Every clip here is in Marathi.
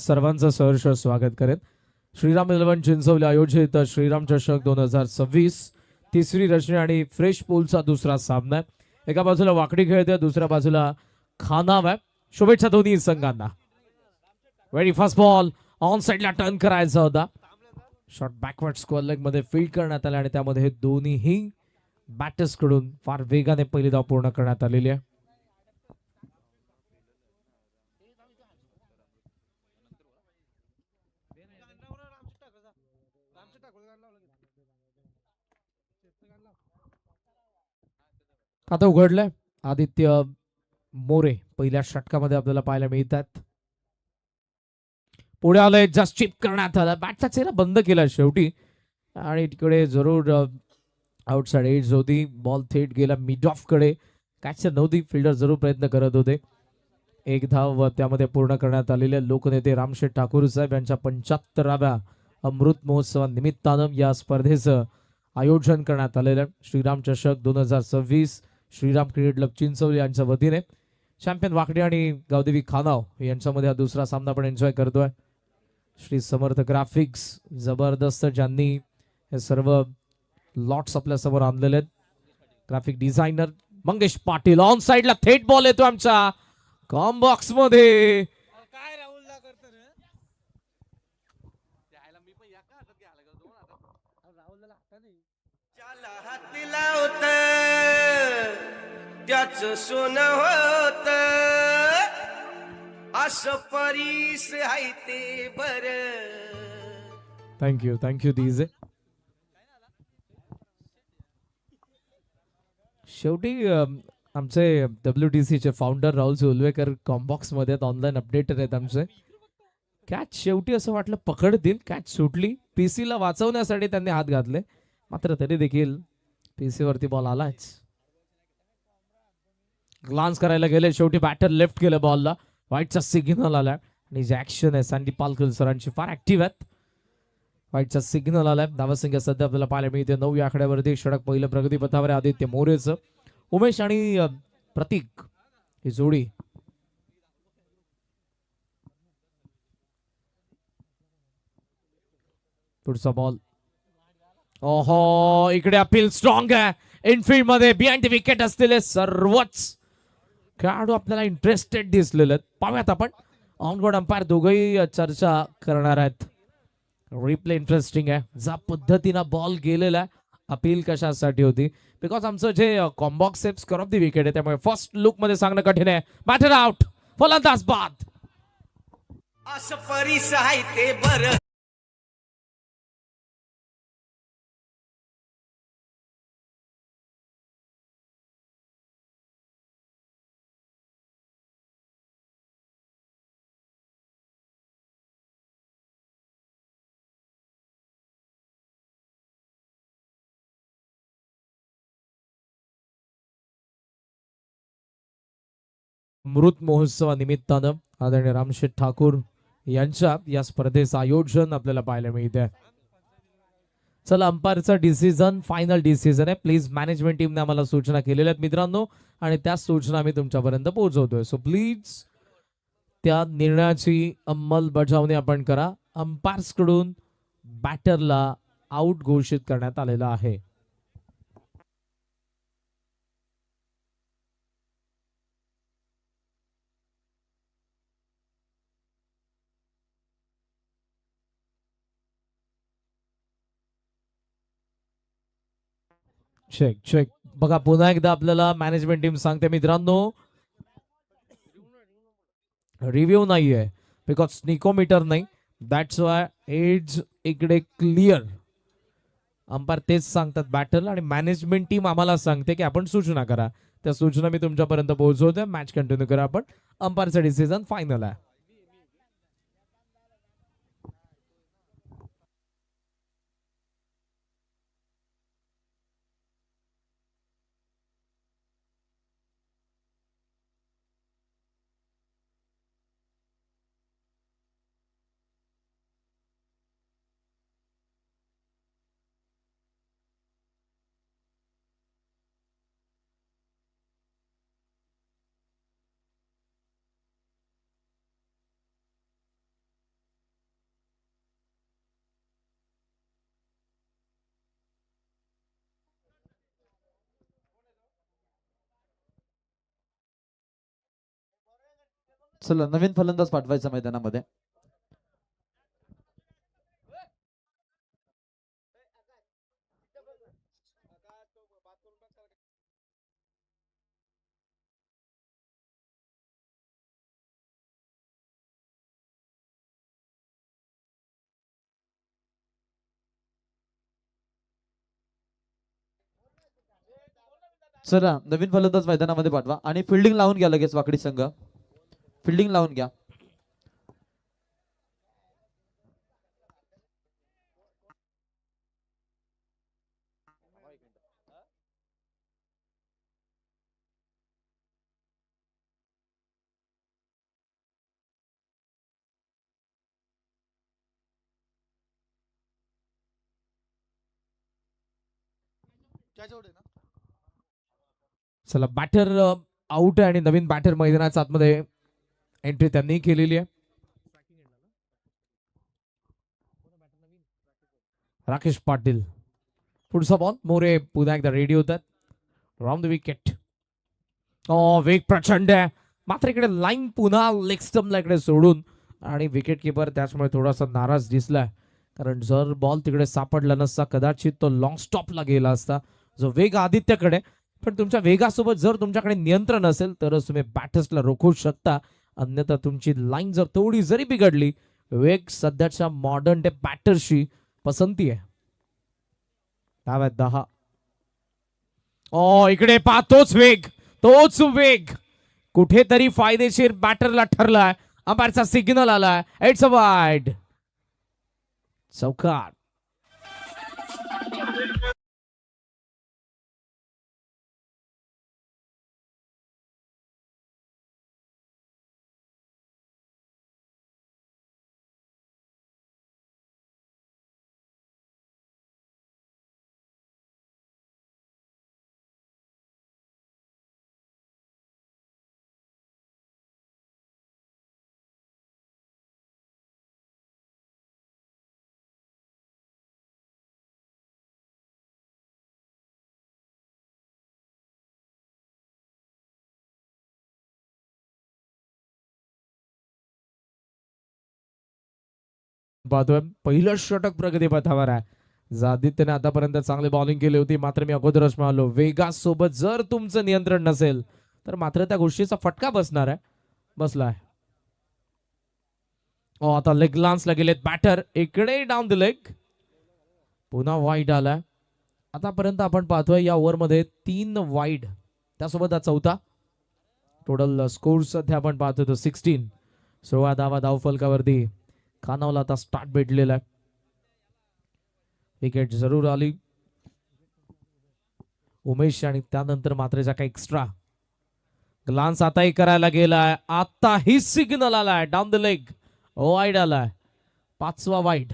सर्वांचं सहर्ष स्वागत करेन. श्रीराम 11 चिंचवली आयोजित श्रीराम चषक 2026 तिसरी रचनी आणि फ्रेश पूलचा दुसरा सामना. एका बाजूला वाकडी खेळते, दुसऱ्या बाजूला खानाव आहे. शुभेच्छा दोन्ही संघांना. व्हेरी फास्ट बॉल ऑन साइडला टर्न करायचा होता. शॉट बॅकवर्ड स्क्वेअर लेग मध्ये फील्ड करण्यात आला आणि त्यामध्ये हे दोन्हीही बॅटर्स कडून फार वेगाने पहिली धाव पूर्ण करण्यात आलेली आहे. आता उघडलंय आदित्य मोरे पहिल्या षटकामध्ये आपल्याला पाहायला मिळतात. पुढे आलंय, जस्ट चिप करण्यात आला. बॅटचा चेहरा बंद केला शेवटी आणि तिकडे जरूर आउटसाइड एज होती. बॉल थेट गेला मिड ऑफ कडे. कॅच नव्हती, फिल्डर जरूर प्रयत्न करत होते. एक धाव त्यामध्ये पूर्ण करण्यात आलेले. लोकनेते रामशेठ ठाकूर साहेब यांच्या 75व्या अमृत महोत्सवानिमित्तानं या स्पर्धेचं आयोजन करण्यात आलेलं आहे. श्रीराम चषक 2026 श्रीराम क्रिकेट क्लब चिंचवली यांच्या वतीने चॅम्पियन वाकडी आणि गावदेवी खानाव यांच्यामध्ये हा दुसरा सामना आपण एन्जॉय करतोय. श्री समर्थ ग्राफिक्स जबरदस्त ज्यांनी हे सर्व लॉट्स आपल्या समोर आणलेले आहेत. Graphic designer Mangesh Patil. On साइडला थेट बॉल येतो आमच्या कॉम बॉक्स मध्ये. त्याच सोन होत असं परीस आहे ते बर. Thank you DJ. शेवटी आमचे WTC चे फाउंडर राहुल सोलवेकर कॉम्बॉक्स मध्ये ऑनलाईन अपडेटर आहेत आमचे. कॅच शेवटी असं वाटलं पकडतील, कॅच सुटली. PC ला वाचवण्यासाठी त्यांनी हात घातले, मात्र तरी देखील PC वरती बॉल आलाच. ग्लान्स करायला गेले, शेवटी बॅटर लेफ्ट केलं बॉलला. व्हाईटचा सिग्नल आला आणि जे ऍक्शन आहे सँडी पालकर सरांची फार ऍक्टिव्ह आहेत. व्हाईटचा सिग्नल आलाय. धावसंख्या सध्या आपल्याला पाहायला मिळते 9 या आकड्यावरती. षटक पहिलं प्रगती पथावर आहे आदित्य मोरेचं. उमेश आणि प्रतीक ही जोडी पुढचा बॉल. ओहो, इकडे अपील स्ट्रॉंग आहे. इनफिल्ड मध्ये बिहाइंड द विकेट असलेले सर्वच खेळाडू आपल्याला इंटरेस्टेड दिसलेले आहेत. पाहूयात आपण. ऑनबोर्ड अंपायर दोघंही चर्चा करणार आहेत. रिप्ले इंटरेस्टिंग आहे. ज्या पद्धतीनं बॉल गेलेला आहे, अपील कशासाठी होती? बिकॉज आमचं जे combox safe score of the wicket आहे, त्यामुळे फर्स्ट लुक मध्ये सांगणं कठीण आहे. बॅटर आउट, फलंदाज बाद. असं परीस आहे ते बर. अमृत महोत्सवानिमित्तानं आदरणीय रामशेठ ठाकूर यांच्या या स्पर्धेचं आयोजन आपल्याला पाहायला मिळते. चला, अंपायरचा डिसिजन फायनल डिसिजन आहे. प्लीज मॅनेजमेंट टीमने आम्हाला सूचना केलेल्या आहेत मित्रांनो, आणि त्या सूचना आम्ही तुमच्यापर्यंत पोहोचवतोय. सो प्लीज त्या निर्णयाची अंमलबजावणी आपण करा. अंपायर्स कडून बॅटरला आउट घोषित करण्यात आलेला आहे. चेक बघा, पुन्हा एकदा आपल्याला मॅनेजमेंट टीम सांगते मित्रांनो, रिव्ह्यू नाहीये बिकॉज स्निकोमीटर नाही. दॅट्स वाय एज इकडे क्लिअर. अंपायर तेच सांगतात बॅटरला, आणि मॅनेजमेंट टीम आम्हाला सांगते की आपण सूचना करा. त्या सूचना मी तुमच्यापर्यंत पोहोचवते. मॅच कंटिन्यू करा आपण. अंपायरचा डिसिजन फायनल आहे. चला नवीन फलंदाज पाठवायचा मैदानामध्ये. चला नवीन फलंदाज मैदानामध्ये पाठवा आणि फिल्डिंग लावून घ्या लगेच वाकडी संघ. फिल्डिंग लावून घ्या. चला बॅटर आउट आहे आणि नवीन बॅटर मैदानाच्या आतमध्ये एंट्री त्यांनी केलेली आहे. राकेश पाटील. पुढचा बॉल. मोरे पुन्हा एकदा रेडी होतात. Round the wicket. वेग प्रचंड आहे मात्र इकडे लाईन पुन्हा लेग स्टम्पला इकडे सोडून आणि विकेट किपर त्याच्यामुळे थोडासा नाराज दिसलाय कारण जर बॉल तिकडे सापडला नसता कदाचित तो लॉंग स्टॉपला गेला असता. जो वेग आदित्यकडे पण तुमच्या वेगासोबत जर तुमच्याकडे नियंत्रण असेल तरच तुम्ही बॅटर्सला रोखू शकता. अन्यथा तुमची लाईन जर थोडी जरी बिघडली वेग सध्याच्या मॉडर्न डे बॅटर्सची पसंती आहे. 10. इकडे पहा तोच वेग कुठेतरी फायदेशीर बॅटरला ठरलाय. अंपायरचा सिग्नल आलाय. It's a wide. चौकार. पाहतोय पहिलं षटक प्रगतीपथावर आहे. आदित्यने आतापर्यंत चांगली बॉलिंग केली होती मात्र मी अगोदरच म्हणालो वेगासोबत जर तुमचं नियंत्रण नसेल तर मात्र त्या गोष्टीचा फटका बसणार आहे. बसलाय. आता लेग लान्सला गेलेत बॅटर. इकडे डाऊन द लेग. पुन्हा वाईड आलाय. आतापर्यंत आपण पाहतोय या ओव्हरमध्ये 3 वाईड त्यासोबत हा चौथा. टोटल स्कोर सध्या आपण पाहतोय तो 16. 16 धावा धावफलकावरती खानावला आता स्टार्ट भेटलेला आहे. विकेट जरूर आली उमेश आणि त्यानंतर मात्र ज्या काही एक्स्ट्रा ग्लान्स आताही करायला गेलाय. आताही सिग्नल आलाय. डाऊन द लेग वाईड आलाय. 5वा वाईड.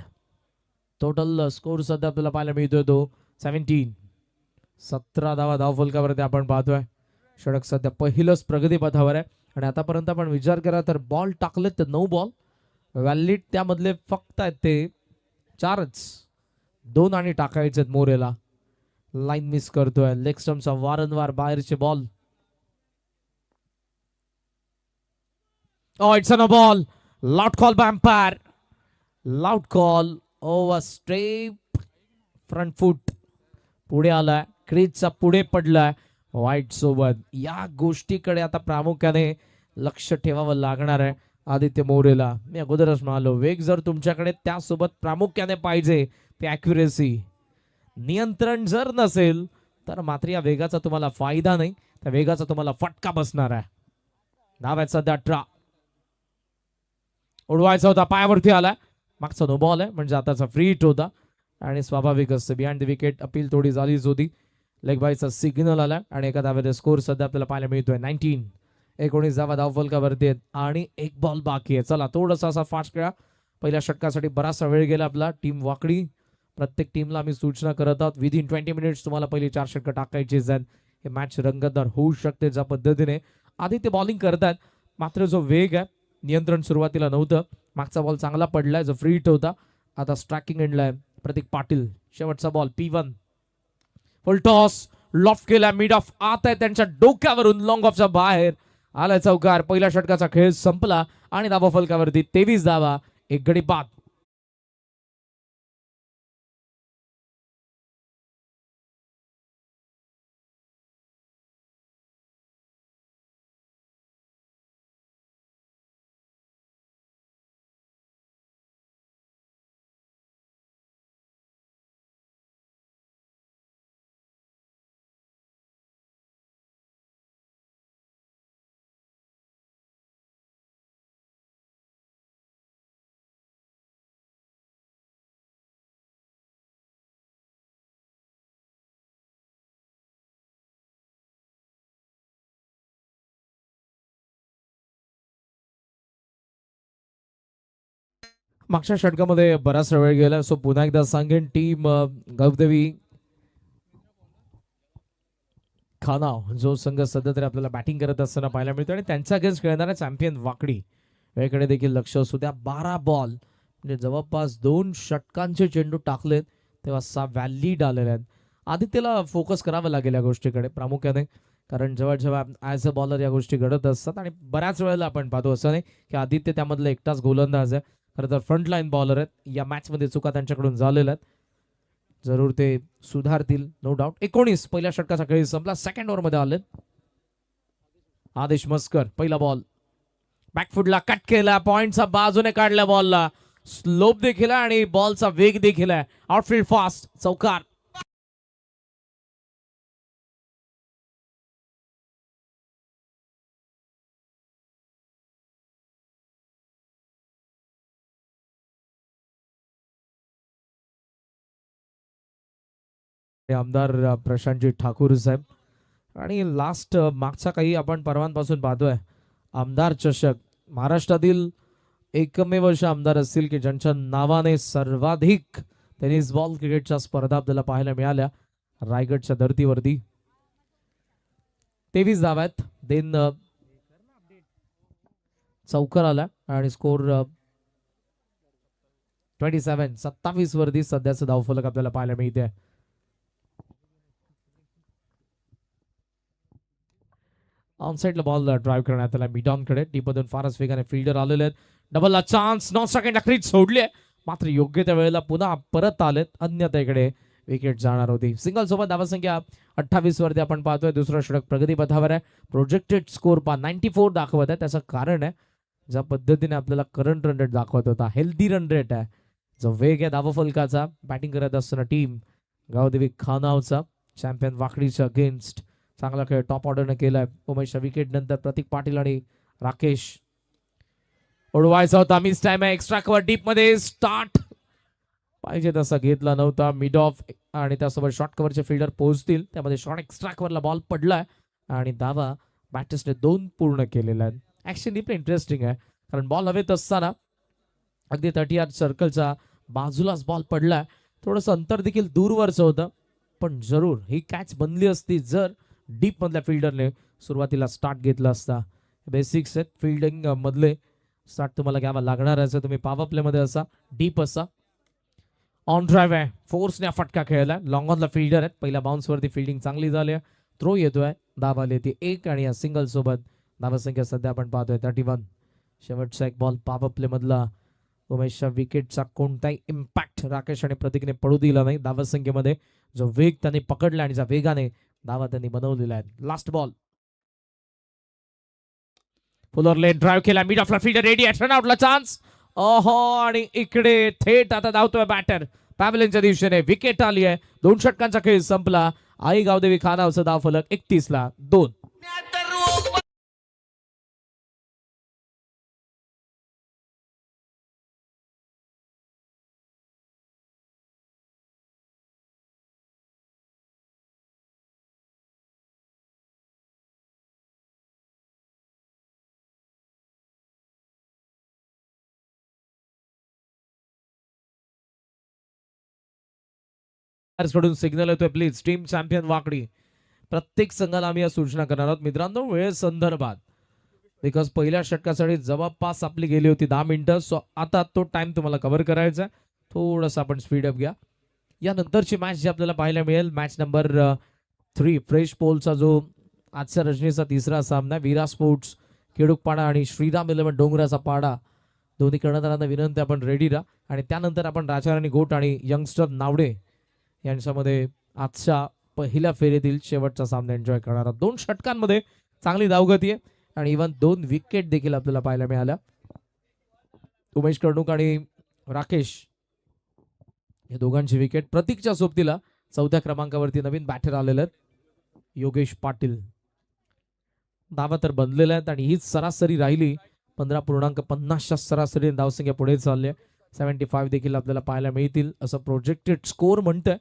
टोटल स्कोर सध्या आपल्याला पाहायला मिळतोय तो 17. 17 धावा धावफलकावरती आपण पाहतोय. षटक सध्या पहिलंच प्रगतीपथावर आहे आणि आतापर्यंत आपण विचार करा तर बॉल टाकलेत ते 9 बॉल. व्हॅलिड त्यामधले फक्त आहेत ते 4च. 2 आणि टाकायचे मोरेला. लाईन मिस करतोय. लेग स्टम्पचा वारंवार बाहेरचे ball. It's a no ball. Loud call by umpire. Loud call. Over step. Front foot पुढे आलाय. क्रीजचा पुढे पडलाय वाईट सोबत. या गोष्टीकडे आता प्रामुख्याने लक्ष ठेवावं लागणार आहे आदित्य मोरेला. मी अगोदरच म्हणालो वेग जर तुमच्याकडे त्यासोबत प्रामुख्याने पाहिजे ते ॲक्युरेसी. नियंत्रण जर नसेल तर मात्र या वेगाचा तुम्हाला फायदा नाही. त्या वेगाचा तुम्हाला फटका बसणार आहे. नाव आहे सध्या 18. उडवायचा होता पायावरती आलाय. मागचा नो बॉल आहे म्हणजे आताचा फ्री हिट होता आणि स्वाभाविक असतं बिहाइंड द विकेट अपील थोडी झालीच होती. लेग बायचा सिग्नल आलाय आणि एका धावेचा स्कोर सध्या आपल्याला पाहायला मिळतोय 19. 19 धावा धावफलकावरती आहेत आणि 1 बॉल बाकी आहे. चला थोडासा असा फास्ट खेळा. पहिल्या षटकासाठी बराचसा वेळ गेला आपला. टीम वाकडी. प्रत्येक टीमला आम्ही सूचना करत आहोत विदिन 20 मिनिट्स तुम्हाला पहिली 4 षटकं टाकायची आहेत. हे मॅच रंगतदार होऊ शकते ज्या पद्धतीने आदित्य बॉलिंग करतात. मात्र जो वेग आहे नियंत्रण सुरुवातीला नव्हतं. मागचा बॉल चांगला पडलाय जो फ्री हिट होता. आता स्ट्रायकिंग एंडला आहे प्रतीक पाटील. शेवटचा बॉल P1. फुल टॉस लॉफ्ट केला. मिड ऑफ आत आहे त्यांच्या डोक्यावरून लॉंग ऑफच्या बाहेर आला चौकार. पहिल्या षटकाचा खेळ संपला आणि धावा फलकावरती 23 धावा, 1 गडी बाद. मागच्या षटकामध्ये बराच वेळ गेला, सो पुन्हा एकदा सांगेन टीम गवदेवी खानाव जो संघ सध्या तरी आपल्याला बॅटिंग करत असताना पाहायला मिळतो आणि त्यांच्या अगेन्स्ट खेळणारा चॅम्पियन वाकडी याकडे देखील लक्ष असू द्या. 12 बॉल म्हणजे जवळपास 2 षटकांचे चेंडू टाकलेत तेव्हा 6 व्हॅलिड आलेले आहेत. आदित्यला फोकस करावं लागेल या गोष्टीकडे प्रामुख्याने, कारण जेव्हा ॲज अ बॉलर या गोष्टी घडत असतात आणि बऱ्याच वेळेला आपण पाहतो असं नाही की आदित्य त्यामधला एकटाच गोलंदाज आहे. खरं तर फ्रंट लाईन बॉलर आहेत. या मॅचमध्ये चुका त्यांच्याकडून झालेल्या आहेत, जरूर ते सुधारतील नो डाऊट. 19 पहिल्या षटकाचा खेळ संपला. सेकंड ओव्हरमध्ये आले आदेश मस्कर. पहिला बॉल बॅकफुटला कट केला, पॉइंटचा बाजूने काढला, बॉलला स्लोप देखील आहे आणि बॉलचा वेग देखील आहे. आउटफील्ड फास्ट, चौकार. आमदार प्रशांतजी ठाकूर साहेब आणि लास्ट मागचा काही आपण परवांपासून पाहतोय आमदार चषक. महाराष्ट्रातील एकमेव असे आमदार असतील की ज्यांच्या नावाने सर्वाधिक टेनिस बॉल क्रिकेटच्या स्पर्धा आपल्याला पाहायला मिळाल्या रायगडच्या धर्तीवरती. 23 धावा आहेत. देन चौकार आला आणि स्कोर 27 वरती सध्याचं धावफलक आपल्याला पाहायला मिळते. ऑनसाइडला बॉल ड्राईव्ह करण्यात आला मिडॉनकडे. डीपमधून फारच वेगाने फिल्डर आलेले आहेत. डबलला चान्स, 9 सेकंडला क्रीज सोडली आहे, मात्र योग्य त्या वेळेला पुन्हा परत आलेत, अन्यथा इकडे विकेट जाणार होती. सिंगल सोबत धावसंख्या 28 वरती आपण पाहतोय. दुसरा षटक प्रगतीपथावर आहे. प्रोजेक्टेड स्कोर 94 दाखवत आहे. त्याचं कारण आहे ज्या पद्धतीने आपल्याला करंट रन रेट दाखवत होता, हेल्दी रन रेट आहे, जो वेग आहे धावफलकाचा. बॅटिंग करत असताना टीम गावदेवी खानावचा चॅम्पियन वाकडीच्या अगेन्स्ट चांगला खेळ टॉप ऑर्डरने केलाय. उमेशच्या विकेट नंतर प्रतीक पाटील आणि राकेश उडवायचा होता. मिस टाइम आहे. एक्स्ट्रा कव्हर डीप मध्ये स्टार्ट पाहिजे तसा घेतला नव्हता. मिड ऑफ आणि त्यासोबत शॉर्ट कव्हरचे फिल्डर पोहोचतील, त्यामध्ये शॉर्ट एक्स्ट्रा कव्हरला बॉल पडलाय आणि धावा बॅटर्सने 2 पूर्ण केलेला आहे. ऍक्शन पण इंटरेस्टिंग आहे, कारण बॉल हवेत असताना अगदी 30 सर्कलचा बाजूलाच बॉल पडलाय. थोडंसं अंतर देखील दूरवरचं होतं, पण जरूर ही कॅच बनली असती जर डीप मधल्या फिल्डरने सुरुवातीला स्टार्ट घेतला असता. बेसिक्स आहेत फिल्डिंग मधले. स्टार्ट तुम्हाला घ्यावा लागणार आहे. तुम्ही पॉवर प्ले मध्ये असा, डीप असा. ऑन ड्राईव्ह आहे, फोर्सने फटका खेळला. लॉंग ऑनला फिल्डर आहेत. पहिल्या बाउन्स वरती फिल्डिंग चांगली झाली आहे. थ्रो येतोय, धावा येते 1 आणि या सिंगल सोबत धावसंख्या सध्या आपण पाहतोय 31. शेवटचा एक बॉल पॉवर प्ले मधला. उमेशच्या विकेटचा कोणताही इम्पॅक्ट राकेश आणि प्रतीकने पडू दिला नाही धावसंख्येमध्ये. जो वेग त्यांनी पकडला आणि ज्या वेगाने धावा त्यांनी बनवलेला आहे. लास्ट बॉल फुलर लेन ड्राईव्ह केला, मिड ऑफला फिल्डर रेडी आहे, रन आउटला चान्स. ओहो, आणि इकडे थेट आता धावतोय बॅटर पॅव्हलियनच्या दिशेने. विकेट आली आहे. 2 षटकांचा खेळ संपला. आई गावदेवी खानावचं धावफलक 31ला 2. कडून सिग्नल येतोय, प्लीज टीम चॅम्पियन वाकडी. प्रत्येक संघाला आम्ही या सूचना करणार आहोत मित्रांनो वेळ संदर्भात, बिकॉज पहिल्या षटकासाठी जवळपास आपली गेली होती 10 मिनिटं. सो आता तो टाइम तुम्हाला कव्हर करायचा आहे. थोडंसं आपण स्पीड अप घ्या. यानंतरची मॅच जी आपल्याला पाहायला मिळेल, मॅच नंबर 3 फ्रेश पोलचा जो आजच्या रजनीचा 3रा सामना विरा स्पोर्ट्स केडूकपाडा आणि श्रीराम इलेव्हन डोंगराचा पाडा दोन्ही कर्णधारांना विनंती आपण रेडी राहा आणि त्यानंतर आपण राजाराणी गोट आणि यंगस्टर नावडे यांच्यामध्ये आजच्या पहिल्या फेरीतील शेवटचा सामना एन्जॉय करणार आहोत. 2 षटकांमध्ये चांगली धावगती आहे आणि इव्हन 2 विकेट देखील आपल्याला पाहायला मिळाल्या. उमेश कर्णुक आणि राकेश या दोघांची विकेट. प्रतीकच्या सोबतीला 4थ्या क्रमांकावरती नवीन बॅटर आलेले आहेत योगेश पाटील. धावा तर बनलेल्या आहेत आणि हीच सरासरी राहिली 15.50च्या सरासरी धावसंख्या पुढे चालली. 75 देखील आपल्याला पाहायला मिळतील असं प्रोजेक्टेड स्कोर म्हणतंय.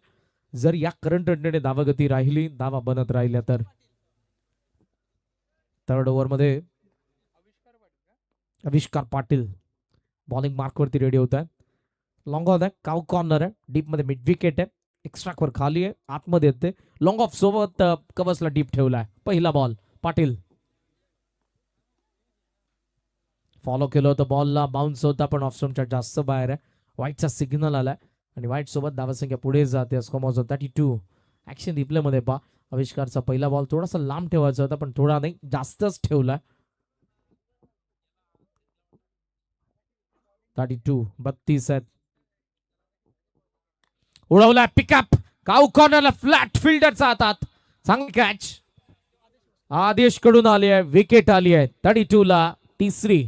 जर या करंट रनने धावगती राहिली, धावा बनत राहिल्या तर. थर्ड ओव्हरमध्ये आविष्कार पाटील बॉलिंग मार्कवरती रेडी होत आहे. लॉंग ऑन आहे, काउ कॉर्नर आहे, डीप मध्ये मिड विकेट आहे, एक्स्ट्रा वर खाली आहे, आतमध्ये येते. लॉंग ऑफ सोबत कवचला डीप ठेवलाय. पहिला बॉल पाटील फॉलो केलं होतं, बॉलला बाउन्स होता पण ऑफ स्टंपच्या जास्त बाहेर आहे. व्हाईटचा सिग्नल आलाय आणि व्हाईट सोबत धावसंख्या पुढे जाते. Score of 32. ऍक्शन रिप्ले मध्ये पहा, आविष्कारचा पहिला बॉल थोडासा लांब ठेवायचा होता पण थोडा नाही जास्तच ठेवलाय. 32 आहेत. उडवलाय पिकअप, काउ कॉर्नरला फ्लॅट फिल्डरचा हातात. चांगली कॅच आदेश कडून आली आहे, विकेट आली आहे. 32 ला तिसरी.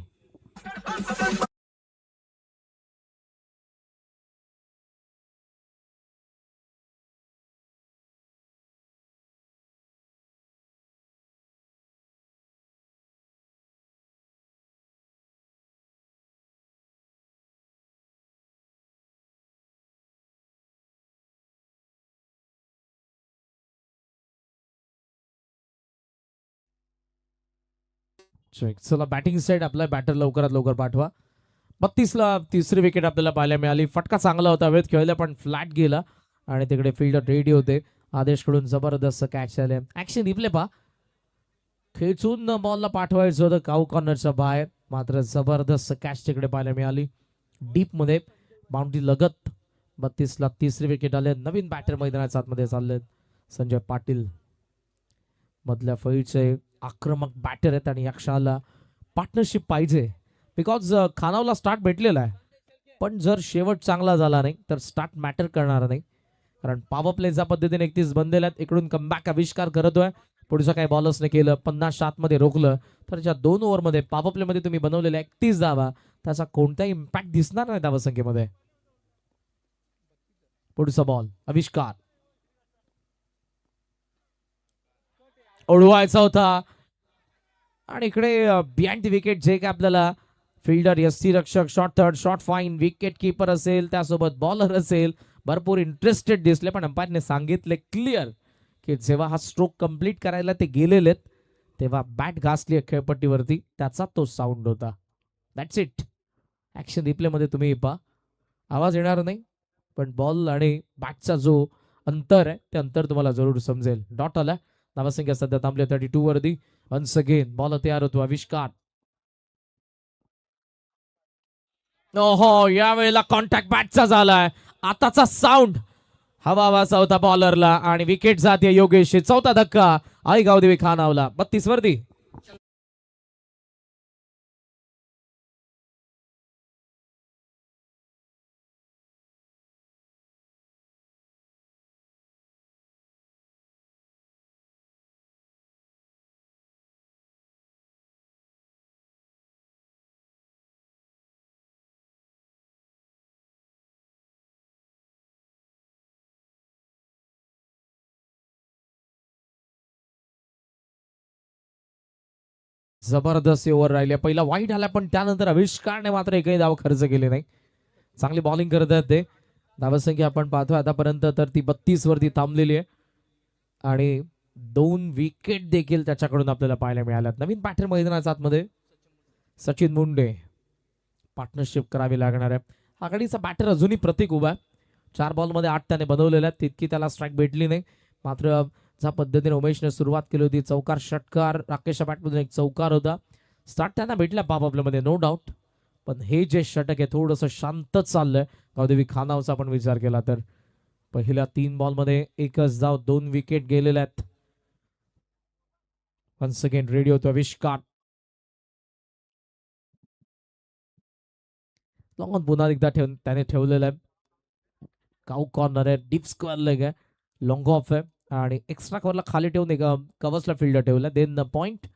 चला बॅटिंग साइड आपला बॅटर लवकरात लवकर पाठवा. 32 ला तिसरी विकेट आपल्याला पाहायला मिळाली. फटका चांगला होता, वेळेत खेळला पण फ्लॅट गेला आणि तिकडे फिल्डर रेडी होते. आदेशकडून जबरदस्त कॅच आले. ऍक्शन रिप्ले पहा, खेचून बॉलला पाठवायचं होतं काउ कॉर्नरच्या बाहेर, मात्र जबरदस्त कॅच तिकडे पाहायला मिळाली डीप मध्ये बाउंड्री लगत. 32 ला तिसरी विकेट आले. नवीन बॅटर मैदानाच्या आतमध्ये चालले संजय पाटील. मधल्या फळीचे आक्रमक बॅटर आहेत आणि या क्षणाला पार्टनरशिप पाहिजे. बिकॉज खानावला स्टार्ट भेटलेला आहे पण जर शेवट चांगला झाला नाही तर स्टार्ट मॅटर करणार नाही. कारण पॉवर प्ले ज्या पद्धतीने 31 बनलेल्या आहेत, इकडून कमबॅक आविष्कार करतोय. पुढचं काही बॉलर्सने केलं 50 मध्ये रोखलं तर ज्या 2 ओव्हरमध्ये पॉवर प्ले मध्ये तुम्ही बनवलेल्या 31 धावा त्याचा कोणताही इम्पॅक्ट दिसणार नाही धावसंख्येमध्ये. पुढचा बॉल आविष्कार ओढवायचा होता आणि इकडे बिहाइंड द विकेट जे काय आपल्याला फिल्डर, यष्टी रक्षक, short third, short fine, wicket keeper असेल, त्यासोबत बॉलर असेल, भरपूर इंटरेस्टेड दिसले. पण अंपायरने सांगितले क्लिअर की जेव्हा हा स्ट्रोक कंप्लीट करायला ते गेलेले तेव्हा बॅट घासली खेळपट्टीवरती, त्याचा तो साऊंड होता. That's it. ऍक्शन रिप्ले मध्ये तुम्ही पहा, आवाज येणार नाही पण बॉल आणि बॅटचा जो अंतर आहे ते अंतर तुम्हाला जरूर समजेल. डॉट आला. धावसंख्या सध्या थांबले 32 वरती. वन्स अगेन बॉल तयार होतो आविष्कार. ओहो, यावेळेला कॉन्टॅक्ट बॅटचा झालाय. आताचा साऊंड हवा हवासा होता बॉलरला आणि विकेट जाते योगेश. 4था धक्का आई गावदेवी खानावला. 32 वरती. जबरदस्त ओव्हर राहिले. पहिला वाईट आला पण त्यानंतर आविष्कारने मात्र एकही धाव खर्च केले नाही. चांगली बॉलिंग करत आहेत ते. धावसंख्या आपण पाहतोय आतापर्यंत तर ती 32 वरती थांबलेली आहे आणि 2 विकेट देखील त्याच्याकडून आपल्याला पाहायला मिळाल्यात. नवीन बॅटर मैदानाच्या आतमध्ये सचिन मुंडे. पार्टनरशिप करावी लागणार आहे. आघाडीचा बॅटर अजूनही प्रतीक उभा आहे. 4 बॉलमध्ये 8 त्याने बनवलेल्या आहेत, तितकी त्याला स्ट्राईक भेटली नाही. मात्र ज्या पद्धतीने उमेशने सुरुवात केली होती, चौकार षटकार, राकेशच्या बॅटमधून एक चौकार होता. स्टार्ट त्यांना भेटला आपल्यामध्ये नो डाऊट, पण हे जे षटक आहे थोडंसं शांत चाललंय. गावदेवी खानावचा आपण विचार केला तर पहिल्या 3 बॉलमध्ये एकच धाव, 2 विकेट गेलेल्या आहेत. वन्स अगेन रेडी होतो आविष्कार. लॉंग ऑन पुन्हा एकदा त्याने ठेवलेलं आहे. काऊ कॉर्नर आहे, डीप स्क्वेअर लेग आहे, लॉंग ऑफ आहे आणि एक्स्ट्रा कव्हरला खाली ठेवून एक कव्हर्सला फिल्डर ठेवला. देन पॉइंट,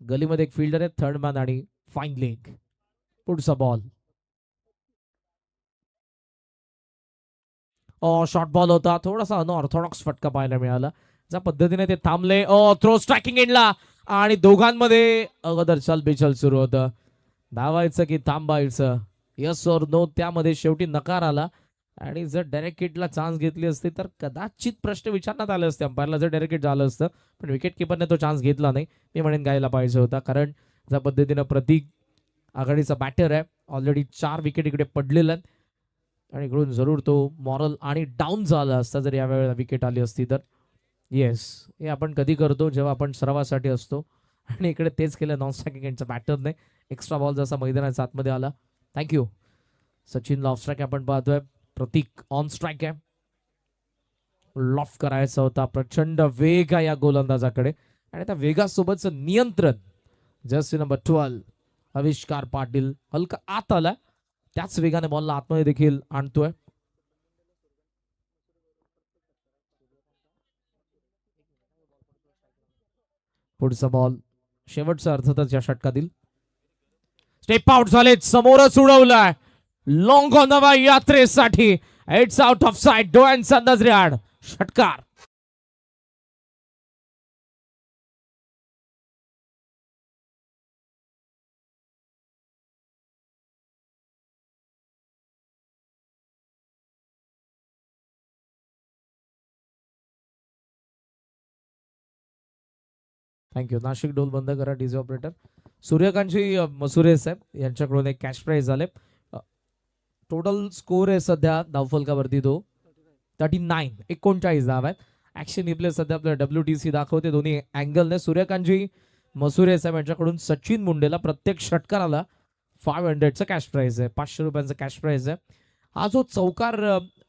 गलीमध्ये एक फिल्डर आहे, थर्ड मॅन आणि फाईन लेग. पुढचा बॉल शॉर्ट बॉल होता, थोडासा अनऑर्थोडॉक्स फटका पाहायला मिळाला. ज्या पद्धतीने ते थांबले, थ्रो स्ट्रायकिंग एंडला आणि दोघांमध्ये अगोदर चलबिचल सुरू होतं. धावायचं की थांबायचं, यस और नो, त्यामध्ये शेवटी नकार आला. आणि जर डायरेक्ट हिटला चान्स घेतली असती तर कदाचित प्रश्न विचारण्यात आले असते अंपायरला, जर डायरेक्ट हिट झालं असतं. पण विकेट किपरने तो चान्स घेतला नाही, मी म्हणेन गायला पाहिजे होता. कारण ज्या पद्धतीनं प्रतीक आघाडीचा बॅटर आहे, ऑलरेडी 4 विकेट इकडे पडलेल्या आहेत आणि इकडून जरूर तो मॉरल आणि डाऊन झाला असता जर यावेळेला विकेट आली असती तर. येस, हे आपण कधी करतो जेव्हा आपण सरावासाठी असतो आणि इकडे तेच केलं नॉन स्ट्रायकिंग यांच्या बॅटरने. एक्स्ट्रा बॉल जसा मैदानाच्या आतमध्ये आला. थँक्यू. सचिन ऑफ स्ट्राईक आपण पाहतोय, प्रतीक ऑन स्ट्राईक आहे. लॉफ करायचा होता, प्रचंड वेग आहे या गोलंदाजाकडे आणि त्या वेगासोबतचं नियंत्रण जर्सी नंबर 12 आविष्कार पाटील हलका आत आला, त्याच वेगाने बॉलला आतमध्ये देखील आणतोय. पुढचा बॉल शेवटचा अर्थातच या षटकातील. स्टेप आउट झालेत, समोरच उडवलाय लॉंग ऑन नवा यात्रेसाठी. इट्स आउट ऑफ साइड, डोळ्यांचा नजरेआड षटकार. थँक्यू. नाशिक डोल बंद करा डीजे ऑपरेटर. सूर्यकांतजी मसुरे साहेब यांच्याकडून एक कॅश प्राइज झाले. टोटल स्कोर आहे सध्या धावफलकावरती तो 39 धाव आहेत. ऍक्शन रिप्ले सध्या आपल्याला WTC दाखवते दोन्ही अँगलने. सूर्यकांतजी मसुरे साहेब यांच्याकडून सचिन मुंडेला प्रत्येक षटकाराला 500चं कॅश प्राइज आहे, 500 रुपयांचं कॅश प्राइज आहे. हा जो चौकार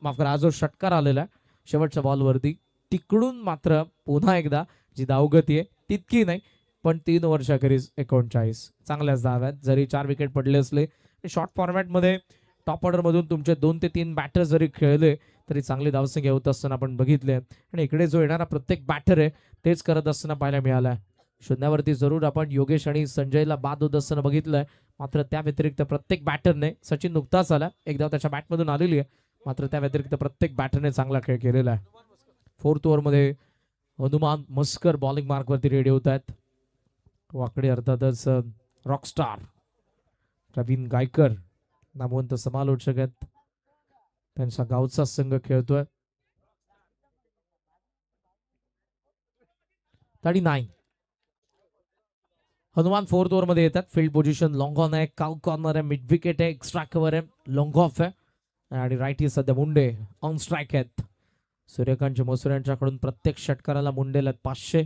माफ करा, हा जो षटकार आलेला आहे शेवटच्या बॉलवरती, तिकडून मात्र पुन्हा एकदा जी धावगती आहे तितकी नाही, पण 3 वर्षाखेरीज 39 चांगल्याच धाव आहेत. जरी 4 विकेट पडले असले, शॉर्ट फॉर्मॅटमध्ये टॉप ऑर्डर मधून तुमचे 2 ते 3 बॅटर जरी खेळले तरी चांगली धावसंख्या होत असताना आपण बघितले. आणि इकडे जो येणारा प्रत्येक बॅटर आहे तेच करत असताना पाहायला मिळालाय. शून्यावरती जरूर आपण योगेश आणि संजयला बाद होत असताना बघितलंय, मात्र त्या व्यतिरिक्त प्रत्येक बॅटरने, सचिन नुकताच आला, एकदा त्याच्या बॅटमधून आलेली आहे, मात्र त्या व्यतिरिक्त प्रत्येक बॅटरने चांगला खेळ केलेला आहे. 4th ओव्हरमध्ये हनुमान मस्कर बॉलिंग मार्कवरती रेडी होत आहेत. वाकडे अर्थातच रॉकस्टार प्रवीण गायकर नामवंत समालोचक आहेत, त्यांचा गावचा संघ खेळतोय. 39. हनुमान 4th ओव्हरमध्ये येतात. फील्ड पोझिशन लॉंग ऑन आहे, काउ कॉर्नर आहे, मिड विकेट आहे, एक्स्ट्रा कव्हर आहे, लॉंग ऑफ आहे आणि राईट सध्या मुंडे ऑन स्ट्राईक आहेत. सूर्यकांत मसुरे यांच्याकडून प्रत्येक षटकाराला मुंडेला 500.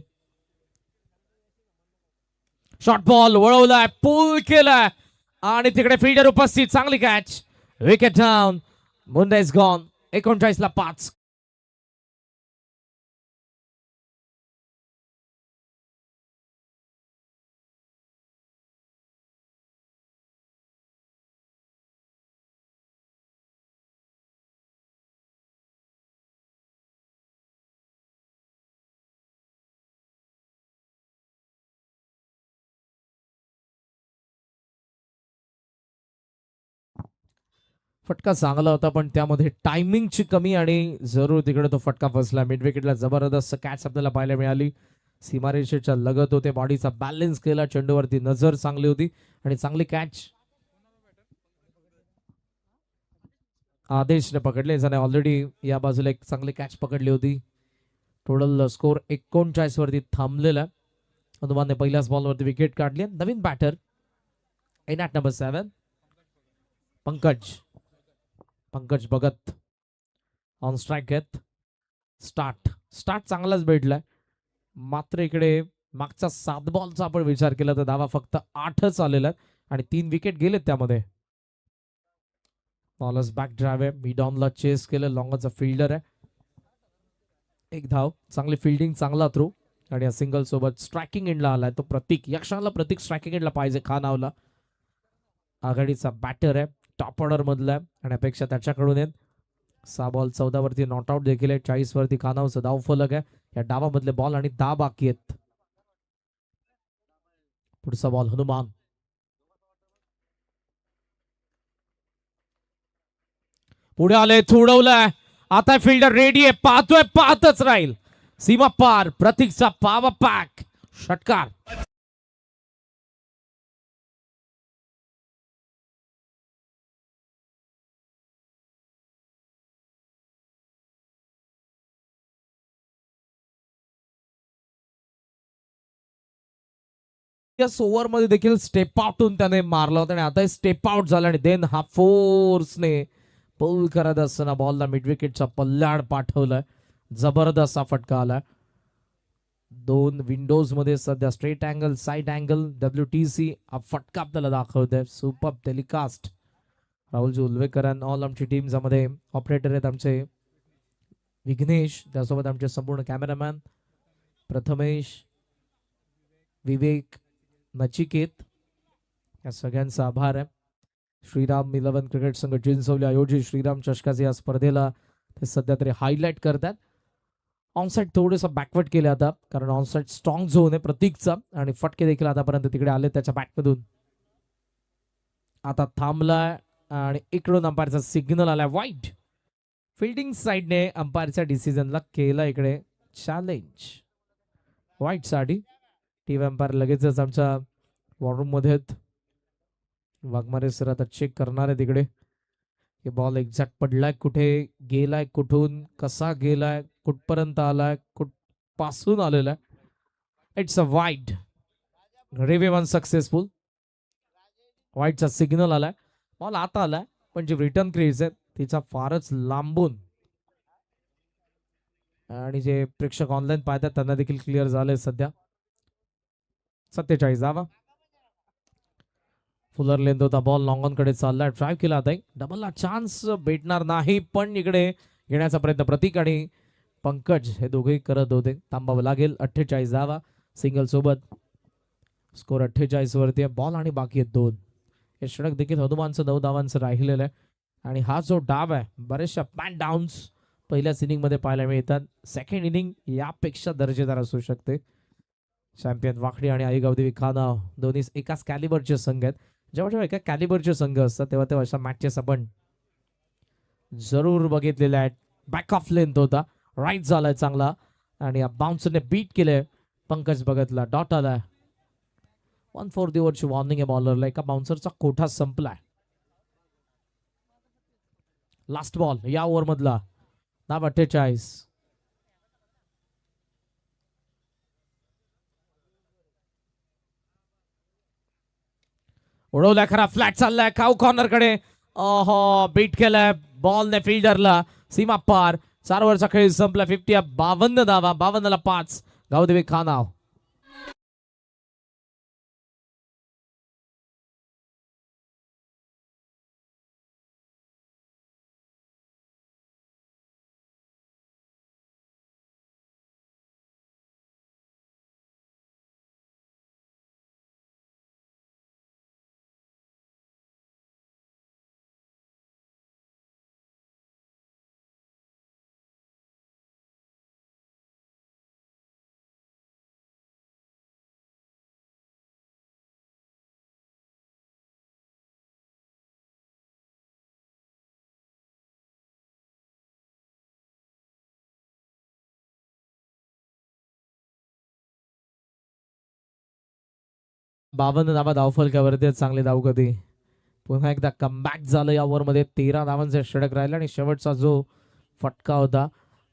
शॉर्ट बॉल वळवलाय, पुल केलाय आणि तिकडे फिल्डर उपस्थित, चांगली catch, wicket down, Munde is gone. 39ला 5. फटका चांगला होता, पण त्यामध्ये टायमिंगची कमी आणि जरूर तिकडे तो फटका फसला. मिड विकेटला जबरदस्त कॅच आपल्याला पाहायला मिळाली. सीमारेषेच्या लगत होते, बॉडीचा बॅलन्स केला, चेंडूवरती नजर चांगली होती आणि चांगली कॅच आदेशने पकडले. ज्याने ऑलरेडी या बाजूला एक चांगली कॅच पकडली होती. टोटल स्कोर 39 वरती थांबलेला. हनुमानने पहिल्याच बॉलवरती विकेट काढली. नवीन batter in at number 7 Pankaj Bhagat on strike आहेत. स्टार्ट चांगलाच भेटलाय, मात्र इकडे मागचा 7 बॉलचा आपण विचार केला तर धावा फक्त 8च आलेला आणि 3 विकेट गेलेत त्यामध्ये. बॉलर्स बॅक ड्राइव्ह आहे, मिड ऑनला चेस केलं, लॉंगचा फिल्डर आहे, 1 धाव, चांगली फिल्डिंग, चांगला थ्रो आणि या सिंगल सोबत स्ट्रायकिंग एंडला आलाय तो प्रतीक. या क्षणाला प्रतीक स्ट्रायकिंग एंडला पाहिजे खानावला. आघाडीचा बॅटर आहे, टॉप ऑर्डर मधला आहे आणि अपेक्षा त्याच्याकडून आहेत. 6 बॉल 14 वरती नॉट आउट देखील आहे. 40 वरती खानावचं धाव फलक आहे. या डावामधले बॉल आणि 10 बाकी आहेत. पुढचा बॉल हनुमान. पुढे आले, थोडवलंय. आता फिल्डर रेडी आहे, पाहतोय, पाहतच राहील. सीमा पार, प्रतीकचा पावा पॅक, षटकार. या ओव्हर मध्ये देखील स्टेप आउटून त्याने मारला होता आणि आता स्टेप आउट झाला आणि देन हा फोर्सने पुल करत असताना बॉलला मिड विकेटच्या पल्ल्याड पाठवलाय. जबरदस्त फटका आलाय. 2 विंडोज मध्ये सध्या straight angle, side angle, WTC हा फटका आपल्याला दाखवतोय. Super telecast. राहुलजी उल्वेकर ऑल आमची टीम ज्यामध्ये ऑपरेटर आहेत आमचे विघ्नेश, त्यासोबत आमचे संपूर्ण कॅमेरामॅन प्रथमेश, विवेक, नचिकेत, या सगळ्यांचा आभार आहे. श्रीराम 11 क्रिकेट संघ चिंचवली आयोजित श्रीराम चषकाच्या या स्पर्धेला ते सध्या तरी हायलाइट करतात. ऑनसाइड थोडंसं बॅकवर्ड केलं आता, कारण ऑनसाइड स्ट्रॉंग झोन आहे प्रतीकचा आणि फटके देखील आतापर्यंत तिकडे आले त्याच्या बॅटमधून. आता थांबलाय आणि इकडून अंपायरचा सिग्नल आलाय वाईट. फिल्डिंग साइडने अंपायरच्या डिसिजनला केला इकडे चॅलेंज वाईट साठी. टीव्ही अंपायर लगेचच आमच्या वॉररूम मध्ये आहेत. वाघमारे सर आता चेक करणार आहे तिकडे की बॉल एक्झॅक्ट पडलाय, कुठे गेलाय, कुठून कसा गेलाय, कुठपर्यंत आलाय, कुठपासून आलेला आहे. It's a wide. Review one successful. वाईटचा सिग्नल आलाय. बॉल आता आलाय पण जी रिटर्न क्रेज आहे तिचा फारच लांबून, आणि जे प्रेक्षक ऑनलाईन पाहतात त्यांना देखील क्लिअर झालंय सध्या. 47 धावा. फुलर लेंथ होता बॉल लॉंग ऑन कडे चाललाय. ट्राय केला आता डबलला चान्स भेटणार नाही, पण इकडे घेण्याचा प्रयत्न प्रतीक आणि पंकज हे दोघेही करत होते. थांबावं लागेल. 48 धावा सिंगल सोबत. स्कोर 48 वरती आहे. बॉल आणि बाकी आहेत 2. हे षटक देखील हनुमानचं 9 धावांचं राहिलेलं आहे. आणि हा जो डाव आहे बरेचशा पॅन डाऊन्स पहिल्याच इनिंग मध्ये पाहायला मिळतात. सेकंड इनिंग यापेक्षा दर्जेदार असू शकते. चॅम्पियन वाकडी आणि आईगावदेवी खानाव दोन्ही एकाच कॅलिबरचे संघ आहेत. जेव्हा जेव्हा एका कॅलिबरचे संघ असतात तेव्हा तेव्हा अशा मॅचेस आपण जरूर बघितलेल्या आहेत. बॅक ऑफ लेंथ होता, राईट झालाय चांगला आणि बाउन्सरने बीट केलंय. पंकज भगतला डॉट आलाय. 1/4 ओव्हरची वॉर्निंग आहे बॉलरला. एका बाउन्सरचा कोठा संपलाय. लास्ट बॉल या ओव्हर मधला. धाव 48. उडवलाय खरा, फ्लॅट चाललाय काऊ कॉर्नर कडे. बीट केलाय बॉलने फिल्डरला. सीमा पार. 4 ओव्हरचा खेळ संपला. 50. 52 धावा. 52ला 5. गावदेवी खानाव. धावा धावफलकावरती चांगले धाव कधी. पुन्हा एकदा कमबॅक झालं या ओव्हरमध्ये. 13 धावांचे षटक राहिले आणि शेवटचा जो फटका होता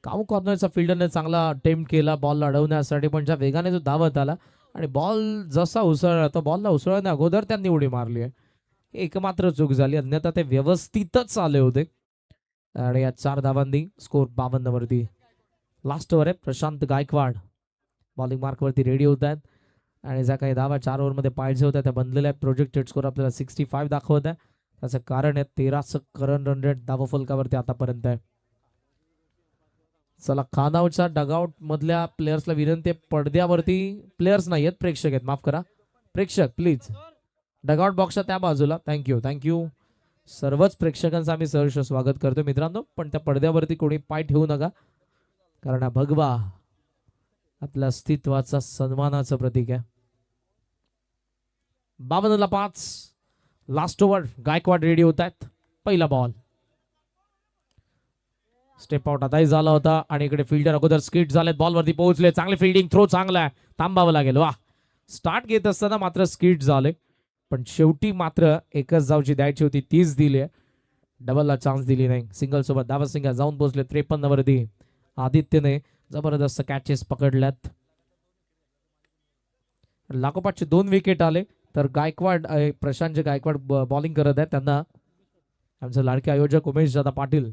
काऊ कॉर्नरचा फिल्डरने चांगला अटेम्प्ट केला बॉल अडवण्यासाठी, पण ज्या वेगाने जो धावत आला आणि बॉल जसा उसळला तो बॉलला उसळण्या अगोदर त्यांनी उडी मारली आहे. एकमात्र चूक झाली, अन्यथा ते व्यवस्थितच आले होते. आणि या 4 धावांनी स्कोर 52 वरती. लास्ट ओव्हर आहे. प्रशांत गायकवाड बॉलिंग मार्क वरती रेडी होत आहेत आणि ज्या काही धावा 4 ओव्हरमध्ये पाहिजे होत्या त्या बनलेल्या आहेत. प्रोजेक्टेड स्कोर आपल्याला 65 दाखवत आहे. त्याचं कारण आहे 13 करंट रन रेट धावफलकावरती आतापर्यंत आहे. चला, खानावच्या डगआउट मधल्या प्लेयर्सला विनंती आहे, पडद्यावरती प्लेयर्स नाही आहेत, प्रेक्षक आहेत, माफ करा. प्रेक्षक प्लीज डगआउट बॉक्सच्या त्या बाजूला. थँक्यू. सर्वच प्रेक्षकांचं आम्ही सहर्ष स्वागत करतो मित्रांनो, पण त्या पडद्यावरती कोणी पाय ठेवू नका, कारण हा भगवा आपल्या अस्तित्वाचा सन्मानाचं प्रतीक आहे. 52 लास्ट ओव्हर. गायकवाड रेडी होत आहेत. पहिला बॉल. स्टेप आउट आताही झाला होता आणि इकडे फिल्डर अगोदर स्किट झालेत, बॉलवरती पोहोचले. चांगले फिल्डिंग, थ्रो चांगला आहे, थांबावं लागेल. वा, स्टार्ट घेत असताना मात्र स्किट झाले, पण शेवटी मात्र एकच धावची द्यायची होती, तीच दिली आहे. डबलला चान्स दिली नाही. सिंगल सोबत धावसिंगा जाऊन पोहोचले 53 वरती. आदित्यने जबरदस्त कॅचेस पकडल्यात. लागोपाठचे 2 विकेट आले, तर गायकवाड प्रशांत गायकवाड बॉलिंग करत आहेत. त्यांना आमचे लाडके आयोजक उमेश दादा पाटील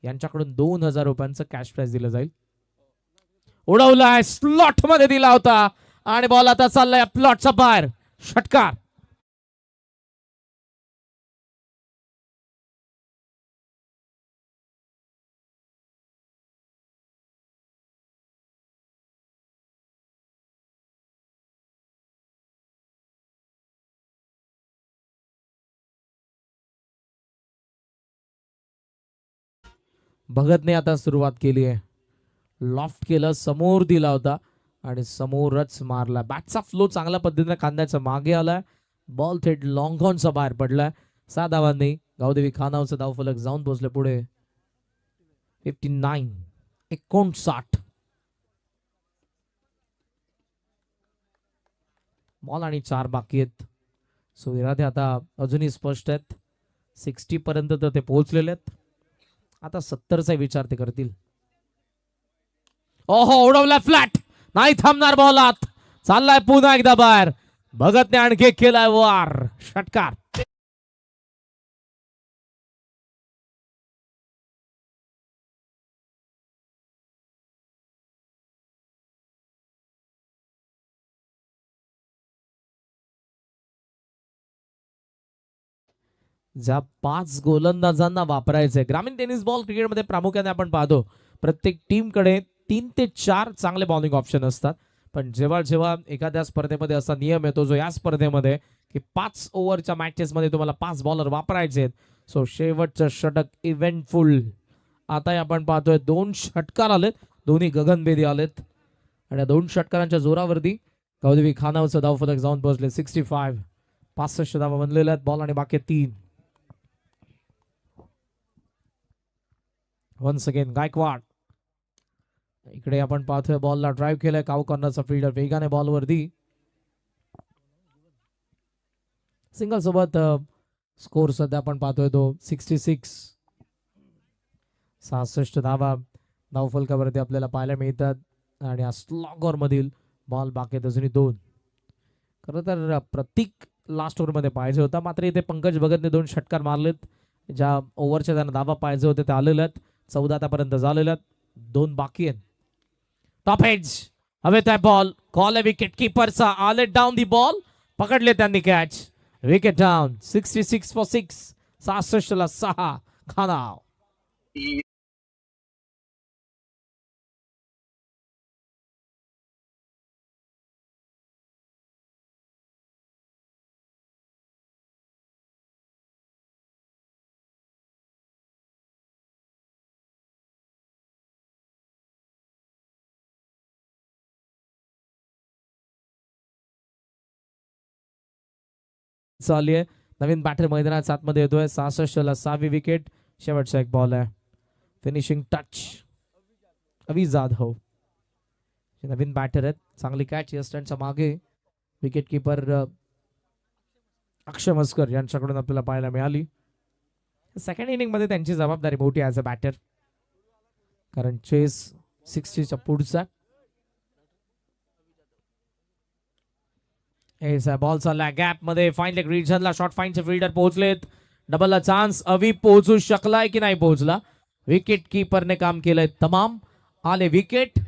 यांच्याकडून 2000 रुपयांचं कॅश प्राइज दिलं जाईल. उडवलाय, स्लॉट मध्ये दिला होता आणि बॉल आता चाललाय प्लॉटचा बाहेर. षटकार. भगतने आता सुरुवात केली आहे. लॉफ्ट केलं, समोर दिला होता आणि समोरच मारला. बॅटचा फ्लो चांगल्या पद्धतीने खांद्याच्या मागे आलाय. बॉल थेट लॉंग ऑनचा बाहेर पडलाय. 6 धावांनी गावदेवी खानावचं धावफलक जाऊन पोहोचले पुढे. 59. बॉल आणि 4 बाकी आहेत. सो इरादे आता अजूनही स्पष्ट आहेत. 60 पर्यंत तर ते पोहोचलेले आहेत. आता 70चा विचार ते करतील. ओहो, उडवला फ्लॅट, नाही थांबणार बॉल आत. चाललाय पुन्हा एकदा बाहेर. भगतने आणखी केलाय वार. षटकार. ज्या 5 गोलंदाजांना वापरायचंय, ग्रामीण टेनिस बॉल क्रिकेटमध्ये प्रामुख्याने आपण पाहतो प्रत्येक टीमकडे 3 ते 4 चांगले बॉलिंग ऑप्शन असतात. पण जेव्हा जेव्हा एखाद्या स्पर्धेमध्ये असा नियम येतो जो या स्पर्धेमध्ये, की 5 ओव्हरच्या मॅचेसमध्ये तुम्हाला 5 बॉलर वापरायचे आहेत. सो शेवटचं षटक इव्हेंटफुल. आता आपण पाहतोय 2 षटकार आलेत, दोन्ही गगनभेदी आलेत आणि या 2 षटकारांच्या जोरावरती गावदेवी खानावचं धावफलक जाऊन पोहोचले. 65. 65 धावा बनलेल्या आहेत. बॉल आणि बाकी 3. Once again Gaikwad. इकडे आपण पाहतोय बॉलला ड्राईव्ह केलाय. काऊ कॉर्नरचा फिल्डर वेगाने बॉलवरती. सिंगल सोबत स्कोर सध्या आपण पाहतोय तो 66. 66 धावा धावफलकावरती आपल्याला पाहायला मिळतात आणि या स्लॉगर मधील बॉल बाकी अजूनही 2. खरं तर प्रतीक लास्ट ओव्हर मध्ये पाहिजे होता, मात्र इथे पंकज भगतने 2 षटकार मारलेत. ज्या ओव्हरच्या त्यांना धावा पाहिजे होते ते आलेले आहेत. 14 आतापर्यंत झालेल्या आहेत. 2 बाकी आहेत. टॉप एज हवेत आहे बॉल. कॉल आहे विकेट कीपरचा. आले डाऊन दी बॉल, पकडले त्यांनी कॅच. Wicket down. 66 फॉर 6. 66ला 6. खानाव. चालली आहे. नवीन बॅटर मैदानात आतमध्ये येतोय. 66ला 6वी विकेट. शेवटचा एक बॉल आहे. फिनिशिंग टच अवी जाधव नवीन बॅटर आहेत. चांगली कॅच या स्टंटच्या मागे विकेट किपर अक्षय मस्कर यांच्याकडून आपल्याला पाहायला मिळाली. सेकंड इनिंग मध्ये त्यांची जबाबदारी मोठी ॲज अ बॅटर, कारण चेस 60च्या पुढचा. बॉल चालला गॅप मध्ये. फाईन लेग रिजनला शॉर्ट फाईनचे फिल्डर पोहोचलेत. डबलला चान्स. अवी पोहोचू शकलाय की नाही पोहोचला. विकेट कीपरने काम केलंय तमाम. आले विकेट.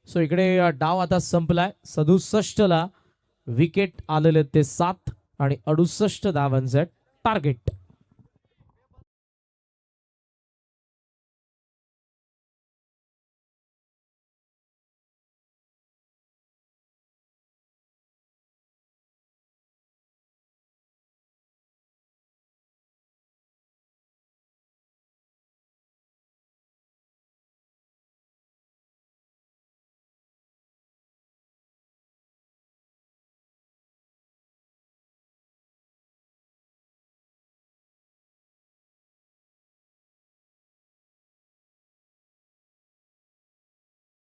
सो इकडे डाव आता संपलाय. 67ला विकेट आलेले ते 7 आणि 68 धावांचे टार्गेट.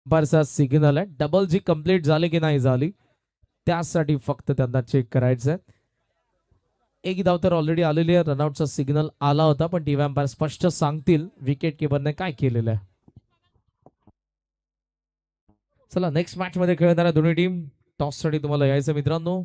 अंपायरचा सिग्नल आहे. डबल जी कंप्लीट झाली की नाही झाली त्यासाठी फक्त त्यांना चेक करायचं आहे. एक धाव तर ऑलरेडी आलेली आहे. रनआउटचा सिग्नल आला होता पण टीव्ही अंपायर स्पष्ट सांगतील विकेट किपरने काय केलेलं आहे. चला नेक्स्ट मॅच मध्ये खेळणाऱ्या दोन्ही टीम टॉस साठी तुम्हाला यायचं मित्रांनो.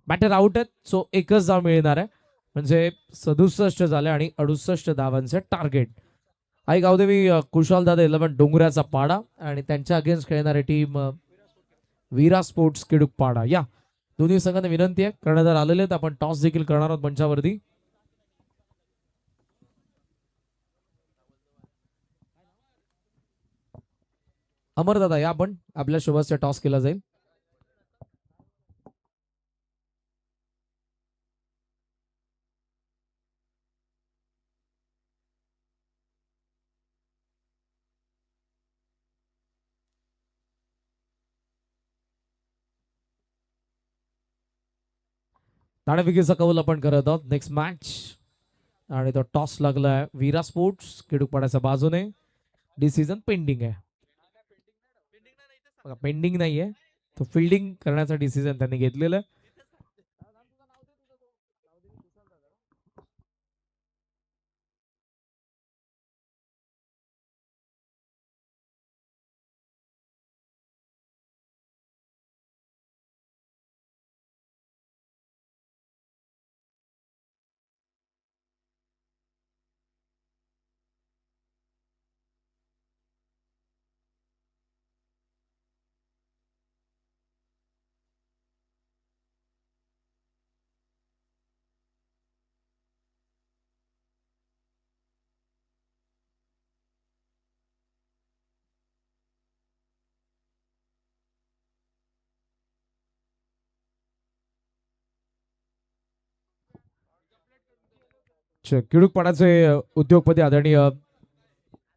बॅटर आउट आहेत सो एकच धाव मिळणार आहे म्हणजे 67 झाले आणि 68 धावांचे टार्गेट. आई गावदेवी कुशाल दादा 11 डोंगऱ्याचा पाडा आणि त्यांच्या अगेन्स्ट खेळणारी टीम वीरा स्पोर्ट्स किडूक पाडा. या दोन्ही संघांना विनंती आहे कर्णधार आलेले आहेत. आपण टॉस देखील करणार आहोत मंचावरती. अमर दादा या आपण आपल्या सोबतचा टॉस केला जाईल. नाणेफेकीचा कौल आपण करत आहोत. नेक्स्ट मॅच आणि तो टॉस लागलाय वीरा स्पोर्ट्स किडूकपाड्याच्या बाजूने. डिसिजन पेंडिंग आहे. पेंडिंग नाहीये तो फिल्डिंग करण्याचा डिसिजन त्यांनी घेतलेला आहे. किडूकपाड्याचे उद्योगपती आदरणीय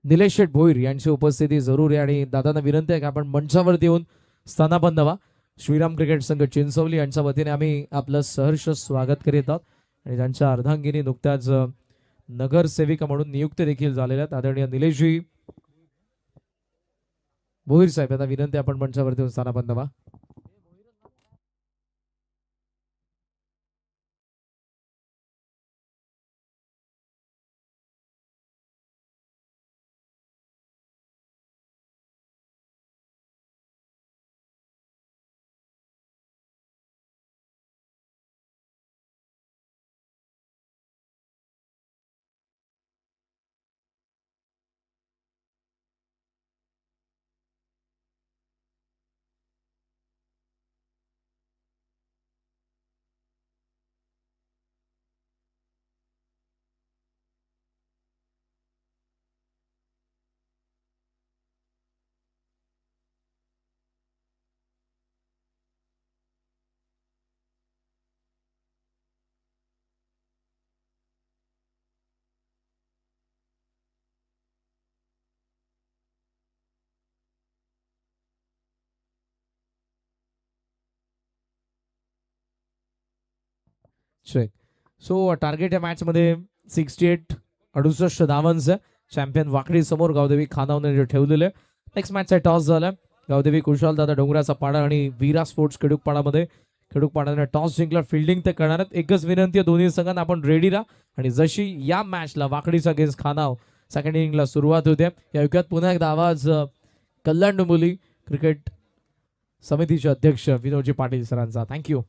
निलेश शेठ भोईर यांची उपस्थिती जरूर आहे आणि दादांना विनंती आहे की आपण मंचावरती येऊन स्थानापन्न व्हा. श्रीराम क्रिकेट संघ चिंचवली यांच्या वतीने आम्ही आपलं सहर्ष स्वागत करीत आहोत आणि त्यांच्या अर्धांगिनी नुकत्याच नगरसेविका म्हणून नियुक्त देखील झालेल्या आहेत. आदरणीय निलेशजी भोईर साहेब यांना विनंती आपण मंचावरती येऊन स्थानापन्न व्हा. चेक. सो टार्गेट या मॅच मध्ये 68 धावांचं चॅम्पियन वाकडी समोर गावदेवी खानावने ठेवलेले. नेक्स्ट मॅचचा टॉस झाला. गावदेवी कुशाल दादा डोंगराचा पाडा आणि वीरा स्पोर्ट्स किडूकपाडामध्ये किडूकपाडाने टॉस जिंकला. फिल्डिंग ते करणार आहेत. एकच विनंती आहे दोन्ही संघांना आपण रेडी राहा आणि जशी या मॅचला वाकडीचा अगेन्स्ट खानाव सेकंड इनिंगला सुरुवात होते या युगात पुन्हा एकदा आवाज कल्याण डोंबिवली क्रिकेट समितीचे अध्यक्ष विनोदजी पाटील सरांचा. थँक्यू.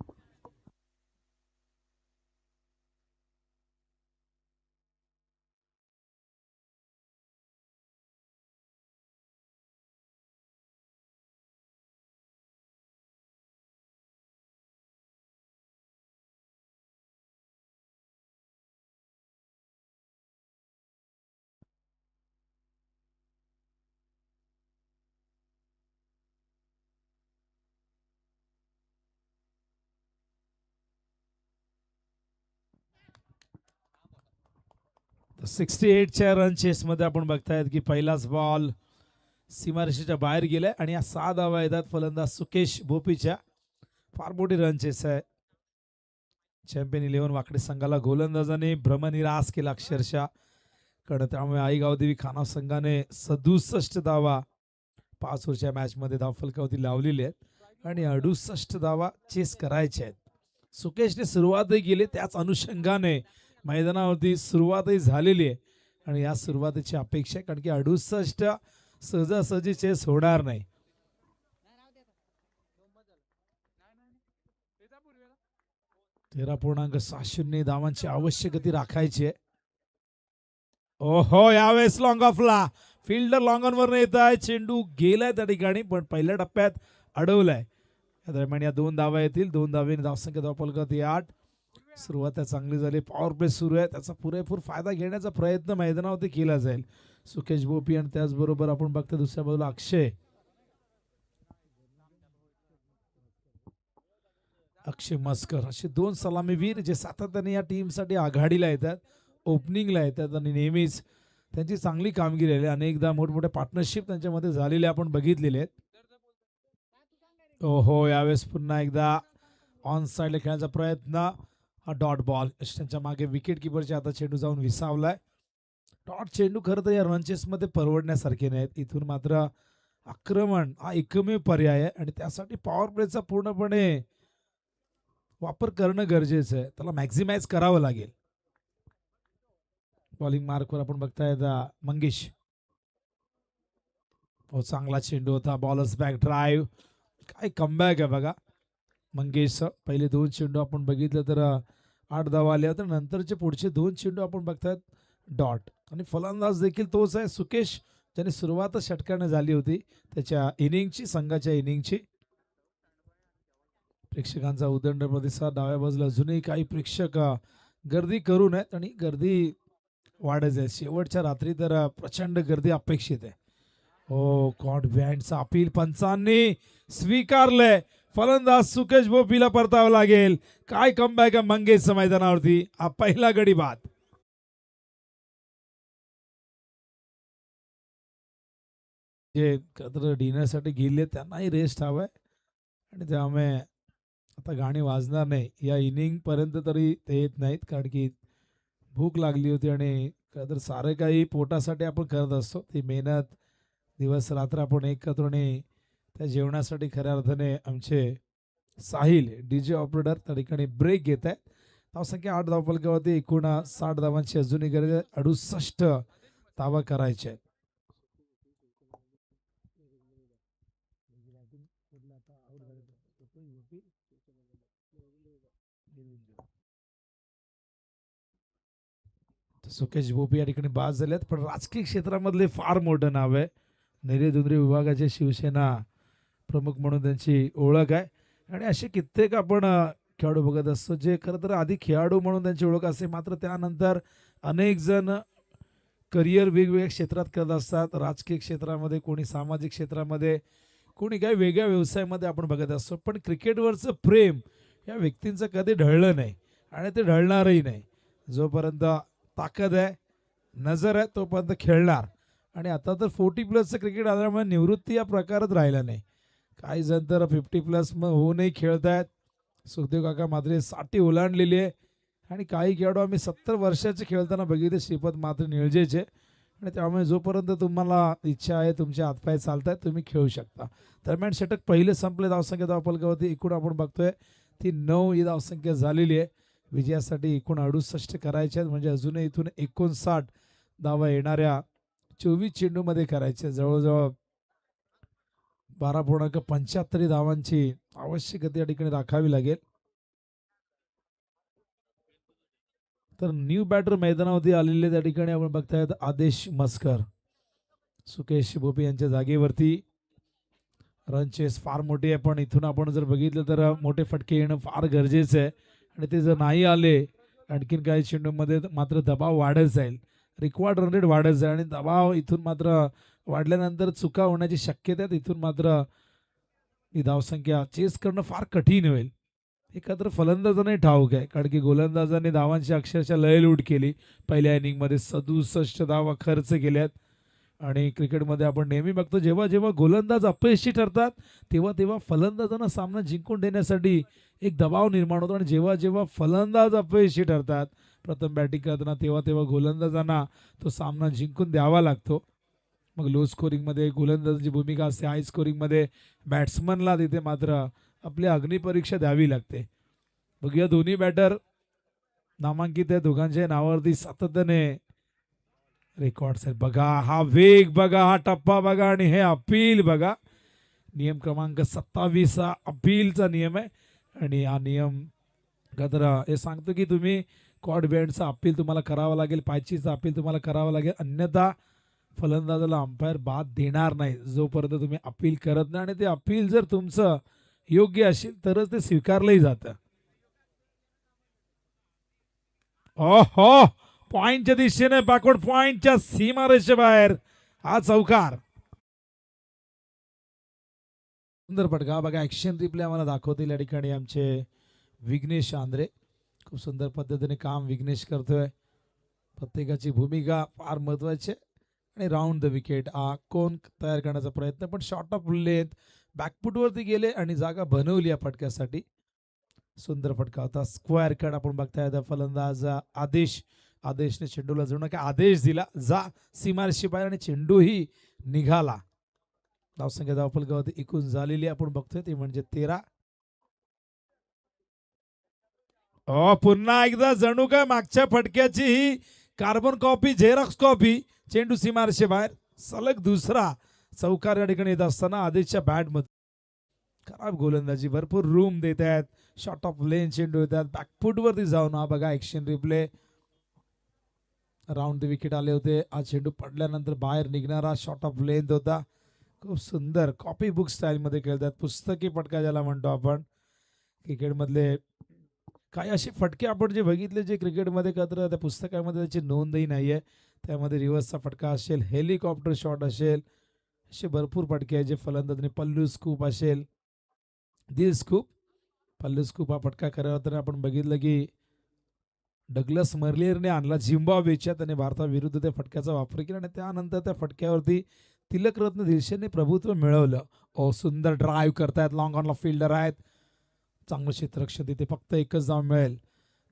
च्या रन चेसमध्ये आपण बघतायत की पहिलाच बॉल सीमारेषेच्या बाहेर गेलाय आणि या 6 धावा येतात फलंदाज सुकेश भोपीच्या. फार मोठी रन चेस आहे. चॅम्पियन 11 वाकडी संघाला गोलंदाजाने भ्रमनिरास केला अक्षरशः कडे. त्यामुळे आई गावदेवी खानाव संघाने 67 धावा 5 ओव्हरच्या मॅच मध्ये धावफलकावरती लावलेली आहेत आणि 68 धावा चेस करायचे आहेत. सुकेशने सुरुवातही केली, त्याच अनुषंगाने मैदानावरती सुरुवातही झालेली आहे आणि या सुरुवातीची अपेक्षा आहे कारण की 68 सहजासहजी चेस होणार नाही. तेरा 13.60 धावांची आवश्यकता राखायची आहे. ओहो, यावेळेस लॉंग ऑफला फिल्डर लॉंग ऑन वर येत आहे. चेंडू गेलाय त्या ठिकाणी पण पहिल्या टप्प्यात अडवलाय. या दरम्यान या 2 धावा येतील. 2 धावेने धावसंख्या धावफलकावरती 8. सुरुवात चांगली झाली. पॉवर प्ले सुरू आहे, त्याचा पुरेपूर फायदा घेण्याचा प्रयत्न मैदानावरती केला जाईल. सुकेश भोपी आणि त्याचबरोबर आपण बघतो दुसऱ्या बाजूला अक्षय मस्कर असे 2 सलामीवीर जे सातत्याने या टीमसाठी आघाडीला येतात, ओपनिंगला येतात आणि नेहमीच त्यांची चांगली कामगिरी आहे. अनेकदा मोठमोठे पार्टनरशिप त्यांच्यामध्ये झालेले आपण बघितलेले आहेत. ओहो, यावेळेस पुन्हा एकदा ऑन साइडला खेळण्याचा प्रयत्न. हा डॉट बॉल त्यांच्या मागे विकेट किपरच्या आता चेंडू जाऊन विसावलाय. डॉट चेंडू खरं तर या रनचेसमध्ये परवडण्यासारखे नाहीत. इथून मात्र आक्रमण हा एकमेव पर्याय आहे आणि त्यासाठी पॉवर प्लेचा पूर्णपणे वापर करणं गरजेचं आहे. त्याला मॅक्झिमाइज करावं लागेल. बॉलिंग मार्कवर आपण बघताय मंगेश. हो, चांगला चेंडू होता. Bowlers back drive. काय कमबॅक आहे बघा मंगेश. पहिले 2 चेंडू आपण बघितलं तर 8 धावा आल्या होत्या. नंतरचे पुढचे 2 चेंडू आपण बघतायत डॉट. आणि फलंदाज देखील तोच आहे सुकेश, ज्याने सुरुवातच षटकाने झाली होती त्याच्या इनिंगची, संघाच्या इनिंगची. प्रेक्षकांचा उदंड प्रतिसाद. डाव्या बाजूला अजूनही काही प्रेक्षक गर्दी करू नयेत आणि गर्दी वाढत आहे. शेवटच्या रात्री तर प्रचंड गर्दी अपेक्षित आहे. हो, कॉट बिहाइंडचा अपील पंचांनी स्वीकारलंय. फलंदाज सुकेश भोपीला परतावं लागेल. काय कमबॅक आहे मंगेशच्या मैदानावरती. हा पहिला गडी बाद. जे डिनरसाठी गेले त्यांनाही रेस्ट हवाय आणि त्यामुळे आता गाणी वाजणार नाही या इनिंग पर्यंत तरी ते येत नाहीत कारण की भूक लागली होती आणि तर सारे काही पोटासाठी आपण करत असतो. ती मेहनत दिवस रात्र आपण एकत्रने त्या जेवणासाठी खऱ्या अर्थाने आमचे साहिल डीजे ऑपरेटर त्या ठिकाणी ब्रेक घेत आहेत. धावसंख्या 8 धावफलकावरती एकूण 60 धावांची अजूनही गरज आहे. 68 धावा करायच्या आहेत. सुकेश भोपी या ठिकाणी बाद झालेत पण राजकीय क्षेत्रामधले फार मोठं नाव आहे. नेरे विभागाचे शिवसेना प्रमुख म्हणून त्यांची ओळख आहे आणि असे कित्येक आपण खेळाडू बघत असतो जे खरं तर आधी खेळाडू म्हणून त्यांची ओळख असते, मात्र त्यानंतर अनेक जण करिअर वेगवेगळ्या क्षेत्रात करत असतात. राजकीय क्षेत्रामध्ये, कोणी सामाजिक क्षेत्रामध्ये, कोणी काही वेगळ्या व्यवसायामध्ये आपण बघत असतो. पण क्रिकेटवरचं प्रेम या व्यक्तींचं कधी ढळलं नाही आणि ते ढळणारही नाही. जोपर्यंत ताकद आहे, नजर आहे, तोपर्यंत खेळणार. आणि आता तर 40+ क्रिकेट आल्यामुळे निवृत्ती या प्रकारच राहिला नाही. काही जण तर 50+ होऊनही खेळत आहेत. सुखदेव काका मात्र 60 ओलांडलेली आहे आणि काही खेळाडू आम्ही 70 वर्षाचे खेळताना बघितले, श्रीपद मात्र निळजेचे. आणि त्यामुळे जोपर्यंत तुम्हाला इच्छा आहे, तुमचे हातपाय चालतात, तुम्ही खेळू शकता. दरम्यान षटक पहिले संपले. धावसंख्या धावफलकावरती एकूण आपण बघतोय ती 9 ही धावसंख्या झालेली आहे. विजयासाठी एकूण 68 करायचे आहेत म्हणजे अजूनही इथून 59 धावा येणाऱ्या 24 चेंडूमध्ये करायचे. जवळजवळ 12.75 धावांची आवश्यकता या ठिकाणी राखावी लागेल. तर न्यू बॅटर मैदानावरती आलेले त्या ठिकाणी आपण बघतायत आदेश मस्कर. सुकेश भोपी यांच्या जागेवरती. रन चेस फार मोठी आहे पण इथून आपण जर बघितलं तर मोठे फटके येणं फार गरजेचं आहे आणि ते जर नाही आले आणखीन काही चेंडूमध्ये मात्र दबाव वाढत जाईल. रिक्वायर्ड रन रेट वाढत जाईल आणि दबाव इथून मात्र वाढल्यानंतर चुका होण्याची शक्यता आहे. इथून मात्र ही धावसंख्या चेस करणं फार कठीण होईल. एकत्र फलंदाजाने ठाऊक आहे कारण की गोलंदाजाने धावांची अक्षरशः लयलूट केली. पहिल्या इनिंगमध्ये 67 धावा खर्च केल्यात. आणि क्रिकेटमध्ये आपण नेहमी बघतो जेव्हा जेव्हा गोलंदाज अपयशी ठरतात तेव्हा तेव्हा फलंदाजांना सामना जिंकून देण्यासाठी एक दबाव निर्माण होतो आणि जेव्हा जेव्हा फलंदाज अपयशी ठरतात प्रथम बॅटिंग करताना तेव्हा तेव्हा गोलंदाजांना तो सामना जिंकून द्यावा लागतो. मग लो स्कोरिंगमध्ये गोलंदाजाची भूमिका असते, हाय स्कोरिंगमध्ये बॅट्समनला तिथे मात्र आपली अग्निपरीक्षा द्यावी लागते. बघूया दोन्ही बॅटर नामांकित आहे, दोघांच्या नावावरती सातत्याने रेकॉर्ड्स आहेत. बघा हा वेग, बघा हा टप्पा बघा आणि हे अपील बघा. नियम क्रमांक 27 हा अपीलचा नियम आहे आणि हा नियम तर हे सांगतो की तुम्ही कॉर्ड बँडचा अपील तुम्हाला करावं लागेल, पायचीचा अपील तुम्हाला करावं लागेल, अन्यथा फलंदाजाला अंपायर बाद देणार नाही जोपर्यंत तुम्ही अपील करत नाही. आणि ते अपील जर तुमचं योग्य असेल तरच ते स्वीकारलंही जातं. ओहो, पॉइंटच्या दिशेने बॅकवर्ड पॉइंटच्या सीमारेषे बाहेर हा चौकार. सुंदर फटका बघा, ऍक्शन रिप्ले आम्हाला दाखवतील या ठिकाणी आमचे विघ्नेश आंद्रे. खूप सुंदर पद्धतीने काम विघ्नेश करतोय. प्रत्येकाची भूमिका फार महत्वाची आहे आणि राऊंड द विकेट हा कोण तयार करण्याचा प्रयत्न, पण शॉर्ट ऑफ लेंथ बॅकफुटवरती गेले आणि जागा बनवली या फटक्यासाठी. सुंदर फटका होता. स्क्वेअर कट आपण बघताय. फलंदाज आदेशने चेंडूला जणू काय आदेश दिला, जा सीमारेषे बाहेर, आणि चेंडूही निघाला. धावसंख्या धावफलकावरती एकूण झालेली आपण बघतोय ती म्हणजे 13. पुन्हा एकदा जणू काय मागच्या फटक्याची ही कार्बन कॉपी, झेरॉक्स कॉपी. चेंडू सीमारेषे बाहेर, सलग दुसरा चौकार या ठिकाणी येत असताना आदेशच्या बॅटमध्ये खराब गोलंदाजी, भरपूर रूम देत आहेत, शॉर्ट ऑफ लेन चेंडू येतात बॅकफुट वरती जाऊन. हा बघा action replay, round the wicket आले होते. हा चेंडू पडल्यानंतर बाहेर निघणारा शॉर्ट ऑफ लेंथ होता. खूप सुंदर कॉपी बुक स्टाईल मध्ये खेळतात, पुस्तकी फटका ज्याला म्हणतो आपण. क्रिकेटमधले काही असे फटके आपण जे बघितले जे क्रिकेटमध्ये करतात त्या पुस्तकामध्ये त्याची नोंदही नाही आहे. त्यामध्ये रिव्हर्सचा फटका असेल, हेलिकॉप्टर शॉट असेल, असे भरपूर फटके आहेत जे फलंदाजाने. पल्लू स्कूप असेल, दिल स्कूप, पल्लू स्कूप हा फटका खऱ्या अर्थाने आपण बघितलं की डगलस मर्लियरने आणला झिम्बाब्वेच्या. त्याने भारताविरुद्ध त्या फटक्याचा वापर केला आणि त्यानंतर त्या फटक्यावरती तिलकरत्न दिलशेने प्रभुत्व मिळवलं. सुंदर ड्राईव्ह करतायत, लॉंग ऑनला फिल्डर आहेत, चांगलं क्षेत्ररक्षण तिथे. फक्त एकच धाव मिळेल,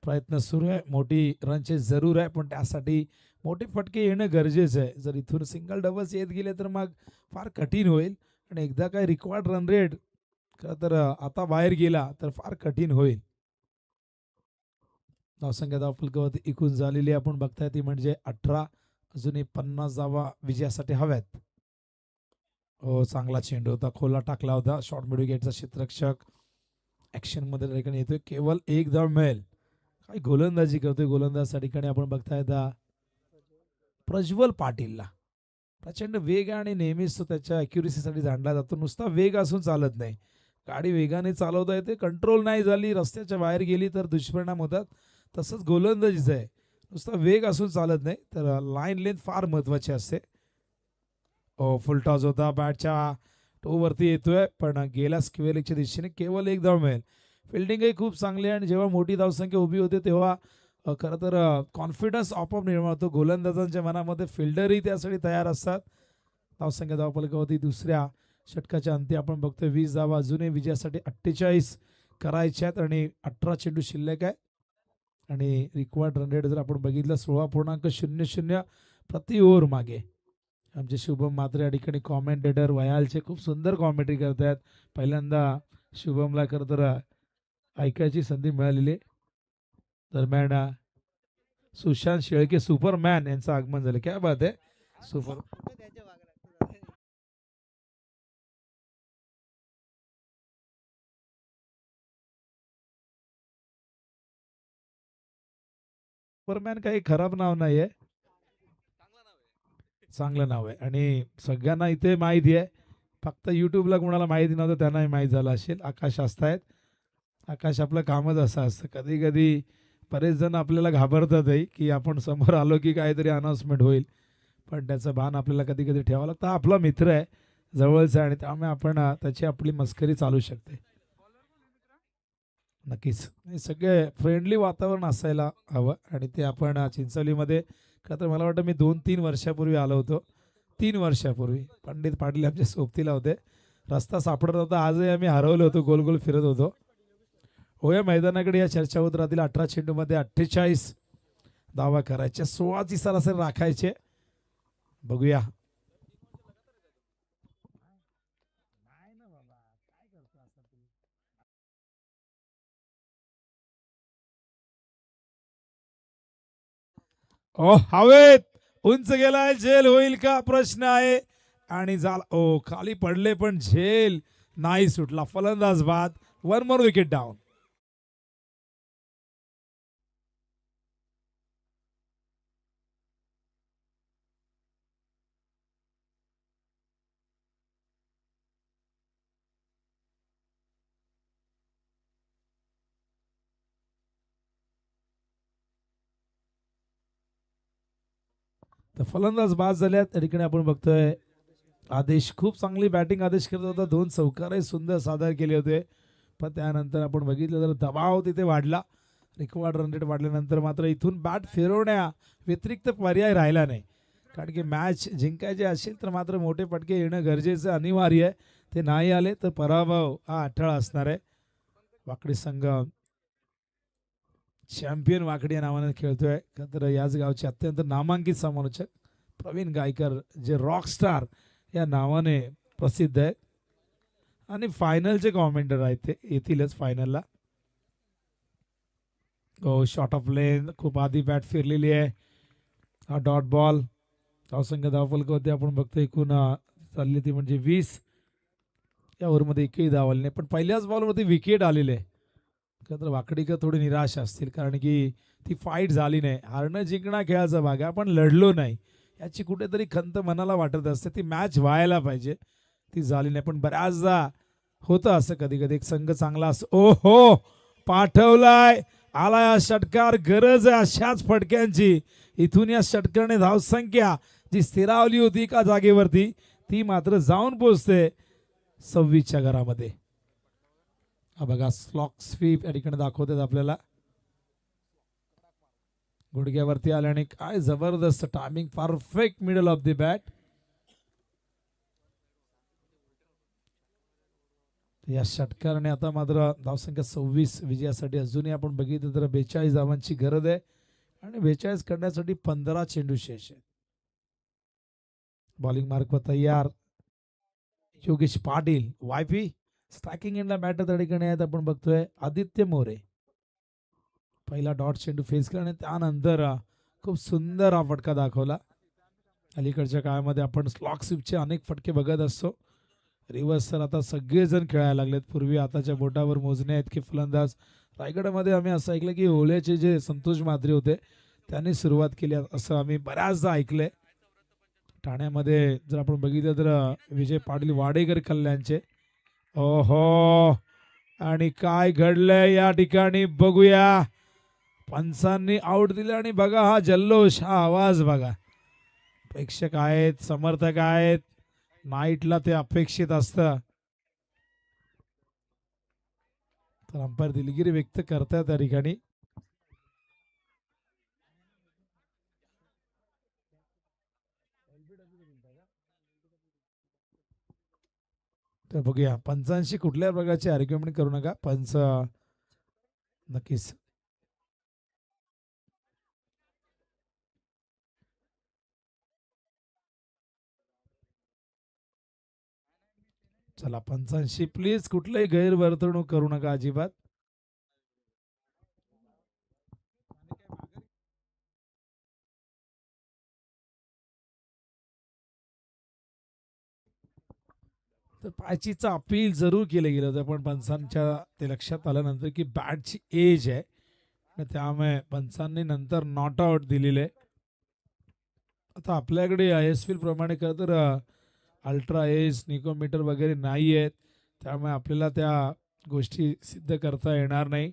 प्रयत्न सुरू आहे. मोठी रनचे जरूर आहे, पण त्यासाठी मोठे फटके येणं गरजेचं आहे. जर इथून सिंगल डबल्स येत गेले तर मग फार कठीण होईल आणि एकदा काय रिक्वायर्ड रन रेट तर आता बाहेर गेला तर फार कठीण होईल. धावसंख्या धावफलकावरती एकूण झालेली आपण बघताय ती म्हणजे 18. अजूनही 50 धावा विजयासाठी हव्यात. चांगला चेंडू होता, खोला टाकला होता. शॉर्ट मिड विकेटचा क्षेत्ररक्षक ऍक्शन मध्ये ठिकाणी येतोय. केवळ एक धाव मिळेल. काय गोलंदाजी करतोय गोलंदाज त्या ठिकाणी आपण बघताय प्रज्वल पाटीलला. प्रचंड वेग आहे आणि नेहमीच तो त्याच्या अॅक्युरेसीसाठी जाणला जातो. नुसता वेग असून चालत नाही, गाडी वेगाने चालवता येते, कंट्रोल नाही झाली, रस्त्याच्या बाहेर गेली तर दुष्परिणाम होतात. तसंच गोलंदाजीचं आहे, नुसता वेग असून चालत नाही, तर लाईन लेंथ फार महत्वाची असते. फुल टॉस होता, बॅटच्या टोवरती येतोय पण गेला स्क्वेअर लेगच्या दिशेने. केवळ एक धाव मिळेल. फिल्डिंगही खूप चांगली आहे आणि जेव्हा मोठी धावसंख्या उभी होते तेव्हा खरं तर कॉन्फिडन्स आपोआप निर्माण होतो गोलंदाजांच्या मनामध्ये. फिल्डरही त्यासाठी तयार असतात. धावसंख्या धावफलकावरती दुसऱ्या षटकाच्या अंती आपण बघतोय 20 धावा अजूनही विजयासाठी 48 करायच्या आहेत आणि 18 चेंडू शिल्लक आहे. आणि रिक्वायर्ड रन रेट जर आपण बघितलं 16.00 प्रति ओव्हर मागे. आमचे शुभम मात्रे या ठिकाणी कॉमेंटेटर वयालचे खूप सुंदर कॉमेंट्री करतात. पहिल्यांदा शुभमला खरं तर ऐकायची संधी मिळालेली. दरम्यान सुशांत शेळके सुपरमॅन यांचं आगमन झालं. क्या बात आहे, सुपरमॅन काही खराब नाव नाही आहे, चांगलं नाव आहे आणि सगळ्यांना इथे माहिती आहे. फक्त युट्यूबला कोणाला माहिती नव्हतं त्यांनाही माहीत झालं असेल. आकाश असतायत. आकाश आपलं कामच असं असतं, कधी कधी बरेच जण आपल्याला घाबरतातही की आपण समोर आलो की काहीतरी अनाउन्समेंट होईल, पण त्याचं भान आपल्याला कधी कधी ठेवावं लागतं. हा आपला मित्र आहे, जवळचा आहे आणि त्यामुळे आपण त्याची आपली मस्करी चालू शकते. नक्कीच सगळे फ्रेंडली वातावरण असायला हवं आणि ते आपण चिंचवलीमध्ये खरं तर मला वाटतं मी 2-3 वर्षापूर्वी आलो होतो 3 वर्षापूर्वी पंडित पाटील आमच्या सोबतीला होते. रस्ता सापडत नव्हता. आजही आम्ही हरवलो होतो, गोल गोल फिरत होतो. होया मैदानाकडे या चर्चा होत राहतील. 18 चेंडूमध्ये 48 धावा करायचे, 16ची सरासरी राखायचे. बघूया. ओ हवेत उंच गेलाय, झेल होईल का प्रश्न आहे. आणि झाला ओ खाली पडले पण झेल नाही सुटला. फलंदाज बाद. 1 मोर विकेट डाऊन. तर फलंदाज बाद झाल्यात. त्या ठिकाणी आपण बघतोय आदेश खूप चांगली बॅटिंग आदेश करत होता. 2 चौकारही सुंदर सादर केले होते. पण त्यानंतर आपण बघितलं तर दबाव तिथे वाढला. रिक्वायर्ड रन रेट वाढल्यानंतर मात्र इथून बॅट फिरवण्या व्यतिरिक्त पर्याय राहिला नाही. कारण की मॅच जिंकायचे असेल तर मात्र मोठे फटके येणं गरजेचं अनिवार्य आहे. ते नाही आले तर पराभव हा अठळ असणार आहे. वाकडी संघ चॅम्पियन वाकडी या नावाने खेळतोय. तर याच गावचे अत्यंत नामांकित समालोचक प्रवीण गायकर, जे रॉक स्टार या नावाने प्रसिद्ध आहे, आणि फायनलचे कॉमेंटर आहेत, ते येतीलच फायनलला. हो, शॉर्ट ऑफ लेन खूप आधी बॅट फिरलेली आहे. हा डॉट बॉल. धावसंख्या धावफलक होते आपण बघतो एकूण चालली ती म्हणजे 20. या ओव्हरमध्ये एकही धाव आली नाही. पण पहिल्याच बॉलवरती विकेट आलेले आहे. तर वाकडीकर थोडी निराश असतील, कारण की ती फाईट झाली नाही. हारणं जिंकणं खेळाचा भाग आहे, आपण लढलो नाही याची कुठेतरी खंत मनाला वाटत असते. ती मॅच व्हायला पाहिजे, ती झाली नाही. पण बऱ्याचदा होतं असं कधी कधी. एक संघ चांगला असतो. ओ हो, पाठवलाय, आलाय हा षटकार. गरज आहे अशाच फटक्यांची. इथून या षटकाने धावसंख्या जी स्थिरावली होती एका जागेवरती, ती मात्र जाऊन पोचते 26च्या घरामध्ये. हा बघा, स्लॉक स्वीप या ठिकाणी दाखवतात आपल्याला. गुडघ्यावरती आल्याने काय जबरदस्त timing, perfect middle of the bat. या षटकाराने आता मात्र धावसंख्या 26 विजयासाठी अजूनही आपण बघितलं तर 42 धावांची गरज आहे. आणि 42 करण्यासाठी 15 चेंडू शेष आहे. बॉलिंग मार्कवर तयार योगेश पाटील. वायपी स्ट्रायकिंग एंडला बॅटर त्या ठिकाणी आहेत. आपण बघतोय आदित्य मोरे. पहिला डॉट चेंडू फेस केला आणि त्यानंतर खूप सुंदर हा फटका दाखवला. अलीकडच्या काळामध्ये आपण स्लॉक स्वीपचे अनेक फटके बघत असतो. रिव्हर्स तर आता सगळेजण खेळायला लागलेत. पूर्वी आताच्या बोटावर मोजणे आहेत की फलंदाज. रायगडमध्ये आम्ही असं ऐकलं की ओल्याचे जे संतोष म्हात्रे होते त्यांनी सुरुवात केली असं आम्ही बऱ्याचदा ऐकलंय. ठाण्यामध्ये जर आपण बघितलं तर विजय पाटील वाडेकर कल्याणचे. ओहो, आणि काय घडलंय या ठिकाणी बघूया. पंचांनी आउट दिले आणि बघा हा जल्लोष, हा आवाज बघा. प्रेक्षक आहेत, समर्थक आहेत. नाईटला ते अपेक्षित असतं. तर अंपायर दिलगिरी व्यक्त करतात त्या ठिकाणी. तर बघूया, पंचांशी कुठल्या प्रकारची आर्ग्युमेंट करू नका. पंच नक्कीच चला, पंचांशी प्लीज कुठल्याही गैरवर्तणूक करू नका अजिबात. तर पायचीचं अपील जरूर केलं गेलं होतं, पण पंचांच्या ते लक्षात आल्यानंतर की बॅटची एज आहे, त्यामुळे पंचांनी नंतर नॉट आउट दिलेले. आता आपल्याकडे ISPL प्रमाणे खरं तर अल्ट्रा एज निकोमीटर वगैरे नाही आहेत, त्यामुळे आपल्याला त्या गोष्टी सिद्ध करता येणार नाही.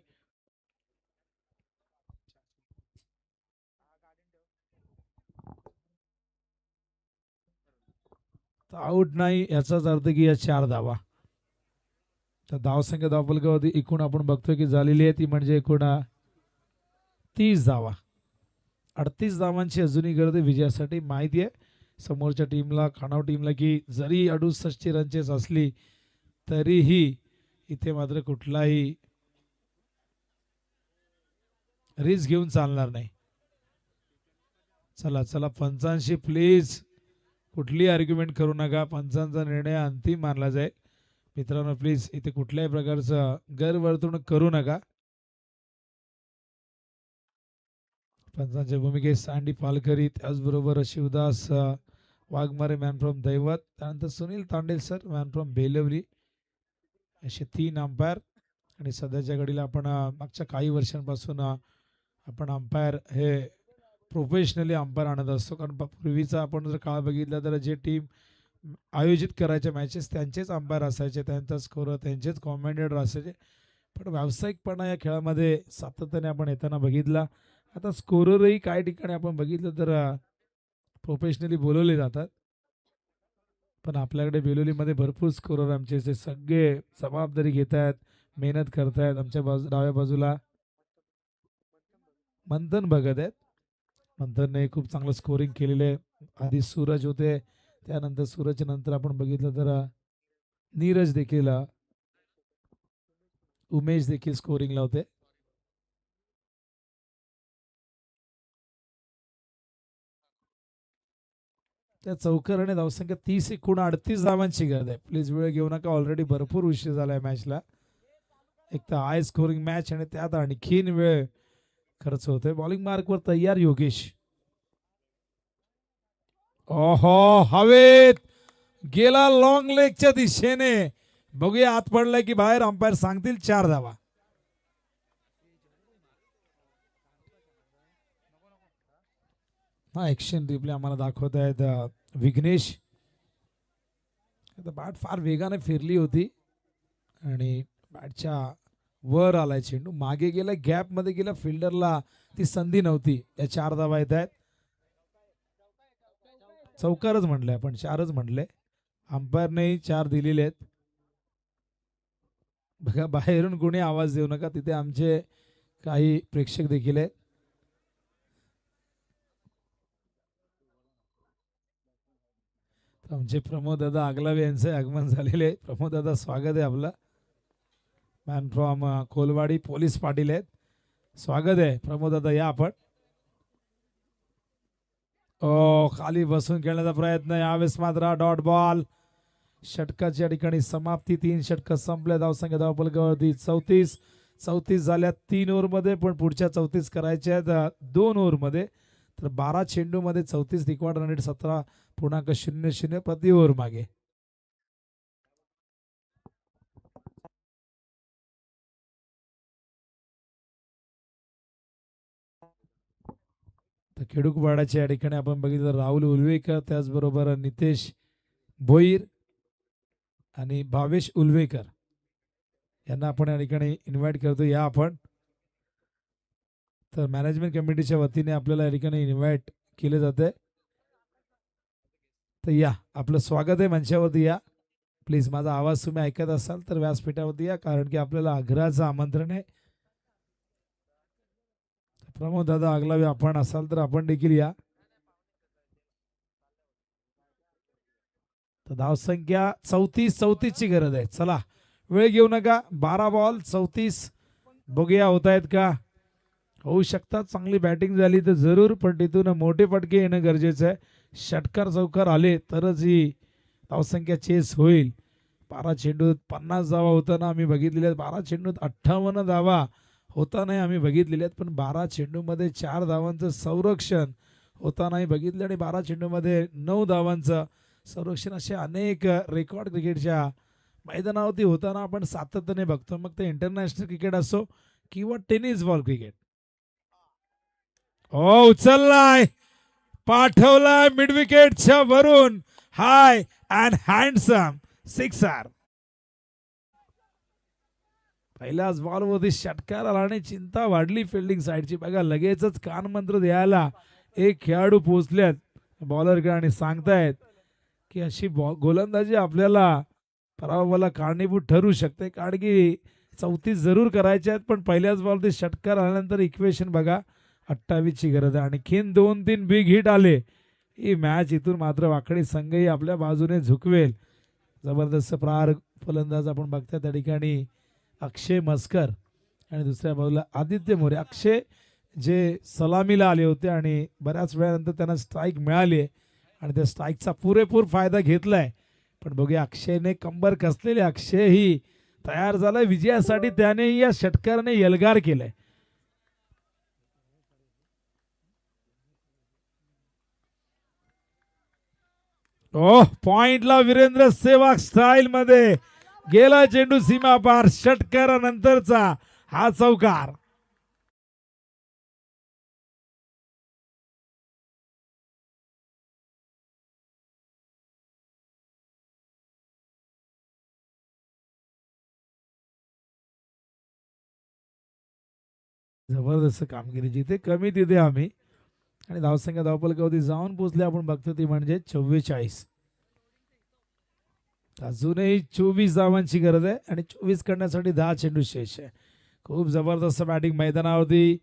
आउट नाही याचाच अर्थ की या 4 धावा. तर धावसंख्या धावफलकावरती एकूण आपण बघतोय की झालेली आहे ती म्हणजे एकूण 30 धावा. 38 धावांची अजूनही गरज आहे विजयासाठी. माहिती आहे समोरच्या टीमला खानाव टीमला की जरी 68 रनचेस असली तरीही इथे मात्र कुठलाही रिस्क घेऊन चालणार नाही. चला चला पंचांशी प्लीज कुठली आर्ग्युमेंट करू नका. पंचांचा निर्णय अंतिम मानला जाईल. मित्रांनो प्लीज इथे कुठल्याही प्रकारचं गैरवर्तणूक करू नका. पंचांच्या भूमिकेत सँडी पालकरी, त्याचबरोबर शिवदास वाघमारे मॅन फ्रॉम दैवत, त्यानंतर Sunil Tandel sir man from Belavali, असे 3 अंपायर. आणि सध्याच्या घडीला आपण मागच्या काही वर्षांपासून आपण अंपायर हे प्रोफेशनली अंपायर आणत असतो. कारण पूर्वीचा आपण जर काळ बघितला तर जे टीम आयोजित करायच्या मॅचेस त्यांचेच अंपायर असायचे, त्यांचा स्कोर त्यांचेच कॉमेंटेटर असायचे. पण व्यावसायिकपणा या खेळामध्ये सातत्याने आपण येताना बघितला. आता स्कोररही काही ठिकाणी आपण बघितलं तर प्रोफेशनली बोलवले जातात. पण आपल्याकडे बेलोलीमध्ये भरपूर स्कोरर आमचे जे सगळे जबाबदारी घेत आहेत, मेहनत करतायत. आमच्या डाव्या बाजूला मंथन भगत आहेत. मंथनने खूप चांगलं स्कोरिंग केलेलं आहे. आधी सूरज होते, त्यानंतर सूरजच्या नंतर आपण बघितलं तर नीरज देखील, उमेश देखील स्कोरिंगला होते. त्या चौकाराने धावसंख्या 30 एकूण 38 धावांची गरज आहे. प्लीज वेळ घेऊ नका, ऑलरेडी भरपूर उशीर झाला आहे मॅचला. एक तर हाय स्कोरिंग मॅच आणि त्यात आणखीन वेळ खर्च होतोय. बॉलिंग मार्कवर तयार योगेश. ओहो हवेत गेला लॉंग लेगच्या दिशेने. बघूया आत पडलाय की बाहेर. अंपायर सांगतील 4 धावा. हा ऍक्शन रिप्ले आम्हाला दाखवत आहेत विघ्नेश. बॅट फार वेगाने फिरली होती आणि बॅटच्या वर आलाय चेंडू, मागे गेला, गॅप मध्ये गेला, फिल्डरला ती संधी नव्हती. या 4 धावा येत आहेत. चौकारच म्हणले आपण, 4च म्हणले. अंपायरने 4 दिलेले आहेत. बघा बाहेरून कोणी आवाज देऊ नका, तिथे आमचे काही प्रेक्षक देखील आहेत. आमचे प्रमोद दादा आगलावे यांचे आगमन झालेले आहे. प्रमोद दादा स्वागत आहे आपलं. मॅन फ्रॉम कोलवाडी पोलीस पाटील आहेत. स्वागत आहे प्रमोद दादा, या आपण. खाली बसून खेळण्याचा प्रयत्न, यावेळेस मात्र डॉट बॉल. षटकाच्या ठिकाणी समाप्ती. 3 षटक संपले. धावसंख्या धावफलकावरती 34 झाल्या 3 ओव्हरमध्ये. पण पुढच्या 34 करायच्या आहेत 2 ओव्हरमध्ये. तर 12 चेंडूमध्ये 34 रिकॉर्ड रन रेट 17.00 प्रति ओव्हर मागे. तर खेडूकवाडाच्या या ठिकाणी आपण बघितलं राहुल उलवेकर, त्याचबरोबर नितेश भोईर आणि भावेश उलवेकर यांना आपण या ठिकाणी इन्व्हाइट करतो. या आपण. तर मॅनेजमेंट कमिटीच्या वतीने आपल्याला या ठिकाणी इन्व्हाइट केले जाते. तर या, आपलं स्वागत आहे मंचावरती. या प्लीज. माझा आवाज तुम्ही ऐकत असाल तर व्यासपीठावरती या, कारण की आपल्याला आग्रहाचं आमंत्रण आहे. प्रमोद दादा आगलावे आपण असाल तर आपण देखील या. तर धावसंख्या 34 ची गरज आहे. चला वेळ घेऊ नका. 12 बॉल 34. बघूया होत आहेत का. होऊ शकतात. चांगली बॅटिंग झाली तर जरूर, पण तिथून मोठे फटके येणं गरजेचं आहे. षटकार चौकार आले तरच ही धावसंख्या चेस होईल. 12 चेंडूत 50 धावा होताना आम्ही बघितलेल्या आहेत. 12 चेंडूत 58 धावा होतानाही आम्ही बघितलेले आहेत. पण 12 चेंडूमध्ये 4 धावांचं संरक्षण होतानाही बघितलं आणि 12 चेंडूमध्ये 9 धावांचं संरक्षण. असे अनेक रेकॉर्ड क्रिकेटच्या मैदानावरती होताना आपण सातत्याने बघतो. मग ते इंटरनॅशनल क्रिकेट असो किंवा टेनिस बॉल क्रिकेट. उचललाय, पाठवलाय मिड विकेटच्या वरून. हाय अँड हँडसम सिक्सर. पहिल्याच बॉलवरती षटकार आला आणि चिंता वाढली फिल्डिंग साईडची. बघा लगेचच कानमंत्र द्यायला एक खेळाडू पोहोचलेत बॉलरकडे आणि सांगतायत की अशी गोलंदाजी आपल्याला पराभवाला कारणीभूत ठरू शकते. कारण की 34 जरूर करायचे आहेत, पण पहिल्याच बॉलवरती षटकार आल्यानंतर इक्वेशन बघा 28 ची गरज आहे. आणखीन 2-3 बिग हिट आले ही मॅच इथून मात्र वाकडी संघही आपल्या बाजूने झुकवेल. जबरदस्त प्रहार फलंदाज आपण बघता त्या ठिकाणी अक्षय मस्कर आणि दुसऱ्या बाजूला आदित्य मोरे. अक्षय जे सलामीला आले होते आणि बऱ्याच वेळानंतर त्यांना स्ट्राईक मिळाली आहे आणि त्या स्ट्राईकचा पुरेपूर फायदा घेतलाय. पण बघूया अक्षयने कंबर कसलेले अक्षय ही तयार झालाय विजयासाठी. त्याने या षटकाराने यलगार केलाय. ओह पॉइंटला वीरेंद्र सेवाग स्टाईल मध्ये गेला चेंडू सीमा पार. षटकारानंतरचा हा चौकार. जबरदस्त कामगिरी. जिथे कमी तिथे आम्ही आणि धावसंख्या धावपलकावधी जाऊन पोहोचले आपण बघतो ती म्हणजे 44. अजूनही 24 धावांची गरज आहे आणि 24 करण्यासाठी 10 चेंडू शेष आहे. खूप जबरदस्त बॅटिंग मैदानावरती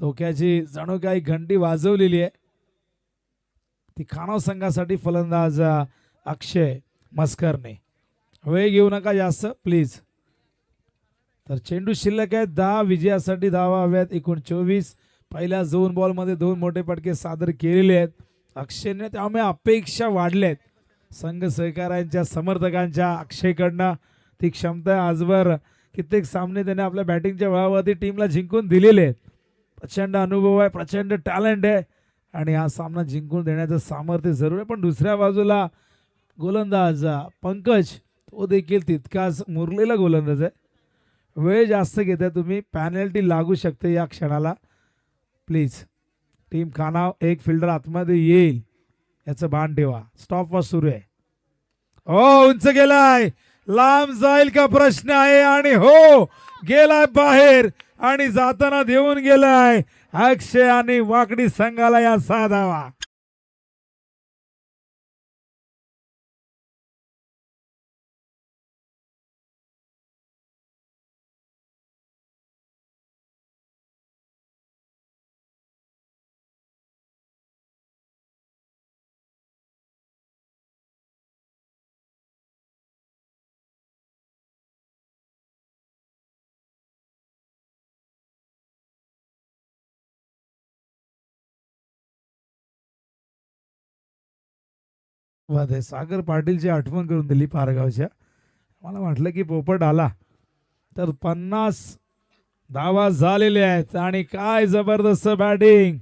धोक्याची जणू काही घंटी वाजवलेली आहे. ती खानाव संघासाठी फलंदाज अक्षय मस्करने. वेळ घेऊ नका जास्त प्लीज. तर चेंडू शिल्लक आहेत 10. विजयासाठी धावा हव्यात एकूण 24. पहिल्या 2 बॉलमध्ये 2 मोठे फटके सादर केलेले आहेत अक्षयने. त्यामुळे अपेक्षा वाढल्यात संघ सहकाऱ्यांच्या समर्थकांच्या. अक्षयकडनं ती क्षमता आहे. आजवर कित्येक सामने त्याने आपल्या बॅटिंगच्या बळावरती टीमला जिंकून दिलेले आहेत. प्रचंड अनुभव आहे, प्रचंड टॅलेंट आहे आणि हा सामना जिंकून देण्याचं सामर्थ्य जरूर आहे. पण दुसऱ्या बाजूला गोलंदाज पंकज तो देखील तितकाच मुरलेला गोलंदाज आहे. वेळ जास्त घेताय तुम्ही. पॅनल्टी लागू शकते या क्षणाला. प्लीज टीम खानाव एक फिल्डर आतमध्ये येईल याचं भान ठेवा. स्टॉप वॉच सुरू आहे. हो उंच गेलाय. लांब जाईल का प्रश्न आहे आणि हो गेलाय बाहेर आणि जाताना देऊन गेलाय अक्षय आणि वाकडी संघाला या 6 धावा. वादे सागर पाटीलची आठवण करून दिली पारगावच्या. मला वाटलं की पोपट आला तर 50 धावा झालेल्या आहेत आणि काय जबरदस्त बॅटिंग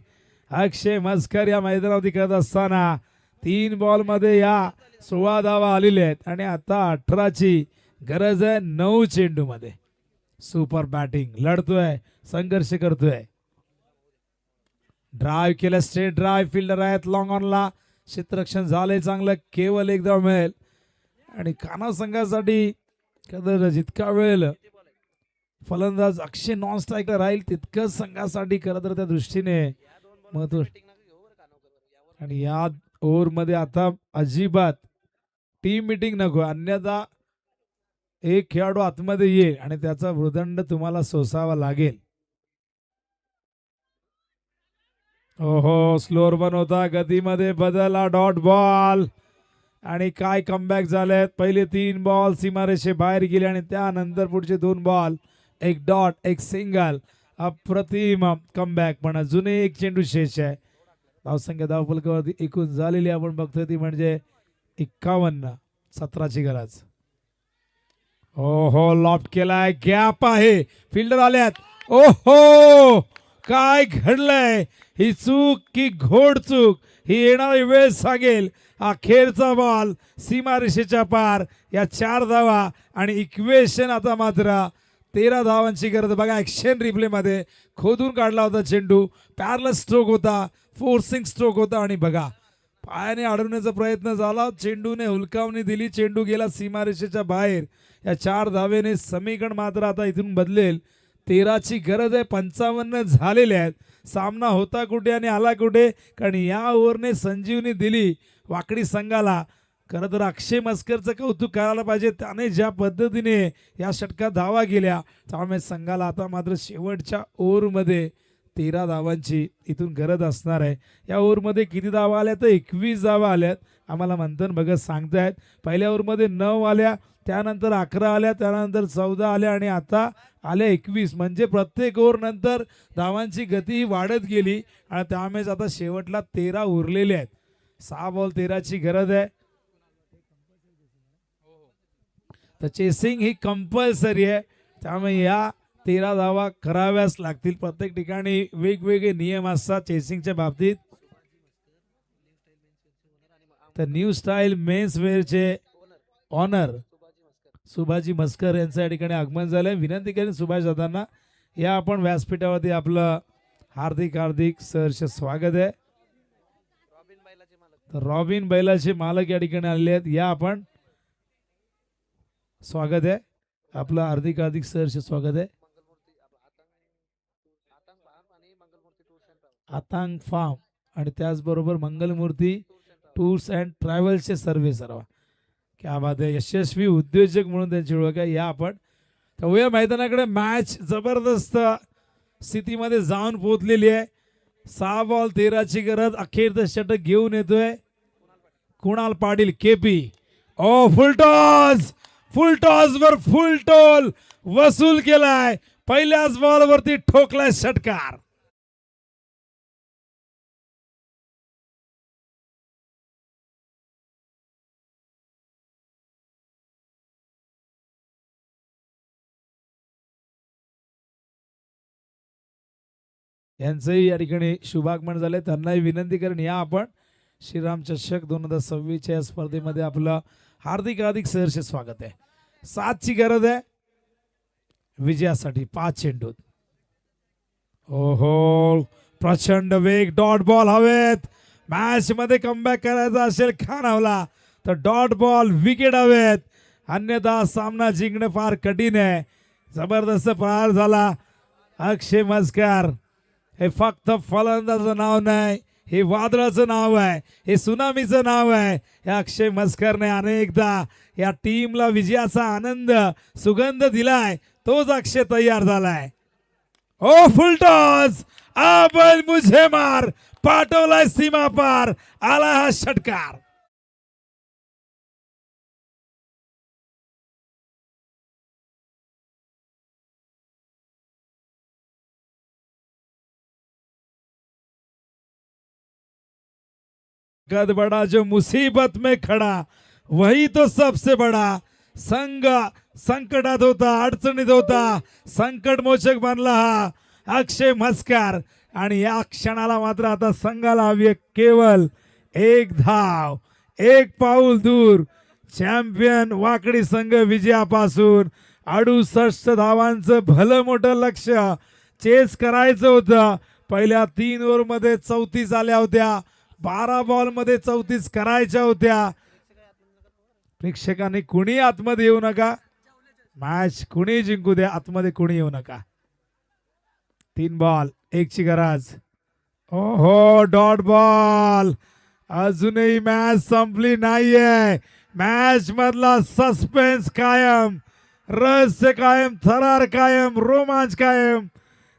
अक्षय मस्कर या मैदानावरती करत असताना 3 बॉलमध्ये या 16 धावा आलेल्या आहेत आणि आता 18ची गरज आहे 9 चेंडूमध्ये. Super batting. लढतोय, संघर्ष करतोय. ड्राईव्ह केलं, स्ट्रेट ड्राईव्ह. फिल्डर आहेत लॉंग ऑनला. क्षेत्ररक्षण झालंय चांगलं. केवळ एकदा मिळेल आणि कान्हा संघासाठी जितका वेळ फलंदाज अक्षय नॉन स्ट्राईकला राहील तितकंच संघासाठी खरं तर त्या दृष्टीने महत्व. आणि या ओव्हरमध्ये आता अजिबात टीम मिटिंग नको, अन्यथा एक खेळाडू आतमध्ये येईल आणि त्याचा भूदंड तुम्हाला सोसावा लागेल. ओहो स्लोअर पण होता. गतीमध्ये बदला. डॉट बॉल आणि काय कमबॅक झालेत. पहिले 3 बॉल सीमारेषे बाहेर गेले आणि त्यानंतर पुढचे 2 बॉल 1 डॉट 1 सिंगल. अप्रतिम कमबॅक. पण अजूनही 1 चेंडू शेष आहे. धावसंख्या धावफलकावरती एकूण झालेली आपण बघतोय ती म्हणजे 51. 17ची गरज. ओहो लॉफ्ट केलाय. गॅप आहे. फिल्डर आल्यात. ओहो काय घडलंय. ही चूक की घोड चूक ही येणारी वेळ सांगेल. अखेरचा बॉल सीमारेषेच्या पार. या 4 धावा आणि इक्वेशन आता मात्र 13 धावांची गरज. बघा ॲक्शन रिप्ले मध्ये खोदून काढला होता चेंडू. पॅरल स्ट्रोक होता, फोर्सिंग स्ट्रोक होता आणि बघा पायाने अडवण्याचा प्रयत्न झाला. चेंडूने हुलकावणी दिली. चेंडू गेला सीमारेषेच्या बाहेर. या 4 धावेने समीकरण मात्र आता इथून बदलेल. 13ची गरज आहे. 55 झालेले आहेत. सामना होता कुठे आणि आला कुठे. कारण या ओव्हरने संजीवनी दिली वाकडी संघाला. खरं तर अक्षय मस्करचं कौतुक करायला पाहिजे. त्याने ज्या पद्धतीने या षटकात धावा गेल्या त्यामुळे संघाला आता मात्र शेवटच्या ओव्हरमध्ये 13 धावांची इथून गरज असणार आहे. या ओव्हरमध्ये किती धावा आल्या तर 21 धावा आल्यात. आम्हाला मंथन भगत सांगतायत. पहिल्या ओव्हरमध्ये 9 आल्या, त्यानंतर 11 आल्या, त्यानंतर 14 आल्या आणि आता आल्या 21. म्हणजे प्रत्येक ओव्हर नंतर धावांची गती वाढत गेली आणि त्यामुळेच आता शेवटला 13 उरलेले आहेत. 6 बॉल 13ची गरज आहे. तर चेसिंग ही कंपल्सरी आहे, त्यामुळे या 13 धावा कराव्याच लागतील. प्रत्येक ठिकाणी वेगवेगळे नियम असतात चेसिंगच्या बाबतीत. तर new style men's वेअरचे honour Subhaji मस्कर यांचं या ठिकाणी आगमन झालंय. विनंती करेन सुभाष दादांना या आपण व्यासपीठावरती आपलं हार्दिक हार्दिक सहर्ष स्वागत आहे. तर रॉबिन बैलाचे मालक या ठिकाणी आलेले आहेत. या आपण स्वागत आहे आपलं, हार्दिक हार्दिक सहर्ष स्वागत आहे. आतांग फार्म आणि त्याचबरोबर मंगलमूर्ती टूर्स अँड ट्रॅव्हल्सचे सर्वे सर्व क्या बात आहे. यशस्वी उद्योजक म्हणून त्यांची ओळख आहे. या आपण तर मैदानाकडे मॅच जबरदस्त स्थितीमध्ये जाऊन पोहोचलेली आहे. 6 बॉल 13ची गरज. अखेरचं षटक घेऊन येतोय कुणाल पाटील केपी. ओ फुल टॉस वर फुल टोल वसूल केलाय. पहिल्याच बॉलवरती ठोकलाय षटकार. यांचंही या ठिकाणी शुभागमन झाले. त्यांनाही विनंती करेन या आपण श्रीराम चषक 2026 या स्पर्धेमध्ये आपलं हार्दिक हार्दिक सहर्ष स्वागत आहे. 7ची गरज आहे विजयासाठी. 5 चेंडूत ओहो प्रचंड वेग. डॉट बॉल हवेत. मॅच मध्ये कमबॅक करायचा असेल खानावला तर डॉट बॉल विकेट हवेत, अन्यथा सामना जिंकणं फार कठीण आहे. जबरदस्त प्रहार झाला. अक्षय मस्कर हे फक्त फलंदाजाचं नाव नाही, हे वादळाचं नाव आहे, हे सुनामीचं नाव आहे. या अक्षय मस्करने अनेकदा या टीमला विजयाचा आनंद सुगंध दिलाय. तोच अक्षय तयार झालाय. ओ फुल टॉस. आबल मुझे मार. पाठवलाय सीमा पार. आला हा षटकार. कद बड़ा जो मुसीबत में खड़ा वही तो सबसे बड़ा. संघ संकटात होता, अडचणीत होता, संकट मोचक बनला हा अक्षय मस्कर. आणि या क्षणाला मात्र आता संघाला हवी केवळ 1 धाव. 1 पाऊल दूर चॅम्पियन वाकडी संघ विजयापासून. 68 धावांचं भलं मोठं लक्ष चेस करायचं होतं. पहिल्या 3 ओव्हरमध्ये 34 आल्या होत्या. 12 बॉल मध्ये 34 करायच्या होत्या. प्रेक्षकांनी कुणी आतमध्ये येऊ नका. मॅच कुणी जिंकू द्या, आतमध्ये कुणी येऊ नका. 3 बॉल 1ची गरज. ओहो डॉट बॉल. अजूनही मॅच संपली नाहीये. मॅच मधला सस्पेन्स कायम, रहस्य कायम, थरार कायम, रोमांच कायम.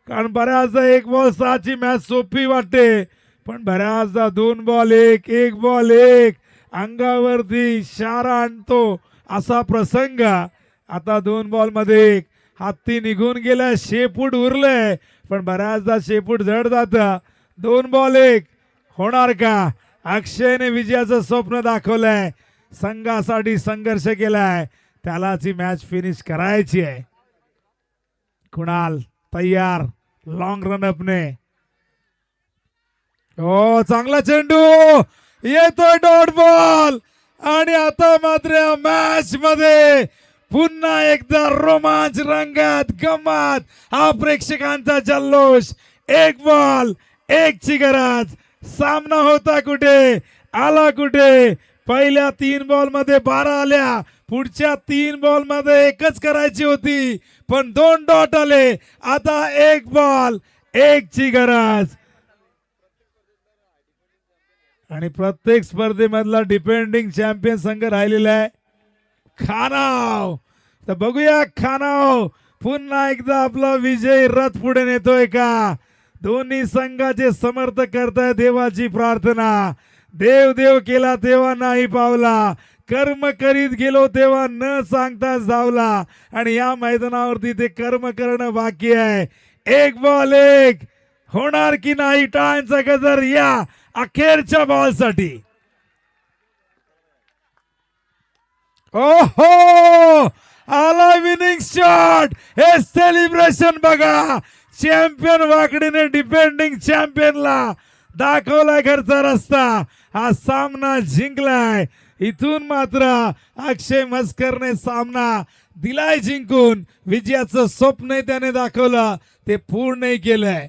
कारण बऱ्याचदा 1 बॉल 6ची मॅच सोपी वाटते, पण बऱ्याचदा 2 बॉल 1, 1 बॉल 1 अंगावरती शारा आणतो असा प्रसंग. आता 2 बॉल मध्ये 1 हत्ती निघून गेला. शेपूट उरले, पण बऱ्याचदा शेपूट जड जात. 2 बॉल 1 होणार का? अक्षयने विजयाचं स्वप्न दाखवलंय. संघासाठी संघर्ष केलाय. त्यालाच ही मॅच फिनिश करायची आहे. कुणाल तयार लॉंग रन अपने. ओ चांगला चेंडू येतोय. Dot ball. आणि आता मात्र मॅच मध्ये पुन्हा एकदा रोमांच, रंगत, गंमत, हा प्रेक्षकांचा जल्लोष. 1 बॉल 1ची गरज. सामना होता कुठे, आला कुठे. पहिल्या 3 बॉल मध्ये 12 आल्या. पुढच्या 3 बॉल मध्ये 1च करायची होती, पण 2 डॉट आले. आता 1 बॉल 1ची गरज. आणि प्रत्येक स्पर्धेमधला डिपेंडिंग चॅम्पियन संघ राहिलेला आहे खानाव. तर बघूया खानाव पुन्हा एकदा आपला विजय रथ पुढे नेतोय का. दोन्ही संघाचे समर्थक करताय देवाची प्रार्थना. देव देव केला तेव्हा नाही पावला, कर्म करीत गेलो तेव्हा न सांगता धावला. आणि या मैदानावरती ते कर्म करणं बाकी आहे. एक बॉल एक होणार की नाही टाळ्यांचा गजर या अखेरच्या बॉलसाठी. ओहो, आला विनिंग शॉट. हे सेलिब्रेशन बघा. चॅम्पियन वाकडीने डिफेंडिंग चॅम्पियनला दाखवलाय घरचा रस्ता. हा सामना जिंकलाय. इथून मात्र अक्षय मस्करने सामना दिलाय जिंकून. विजयाचं स्वप्न त्याने दाखवलं, ते पूर्ण केलंय.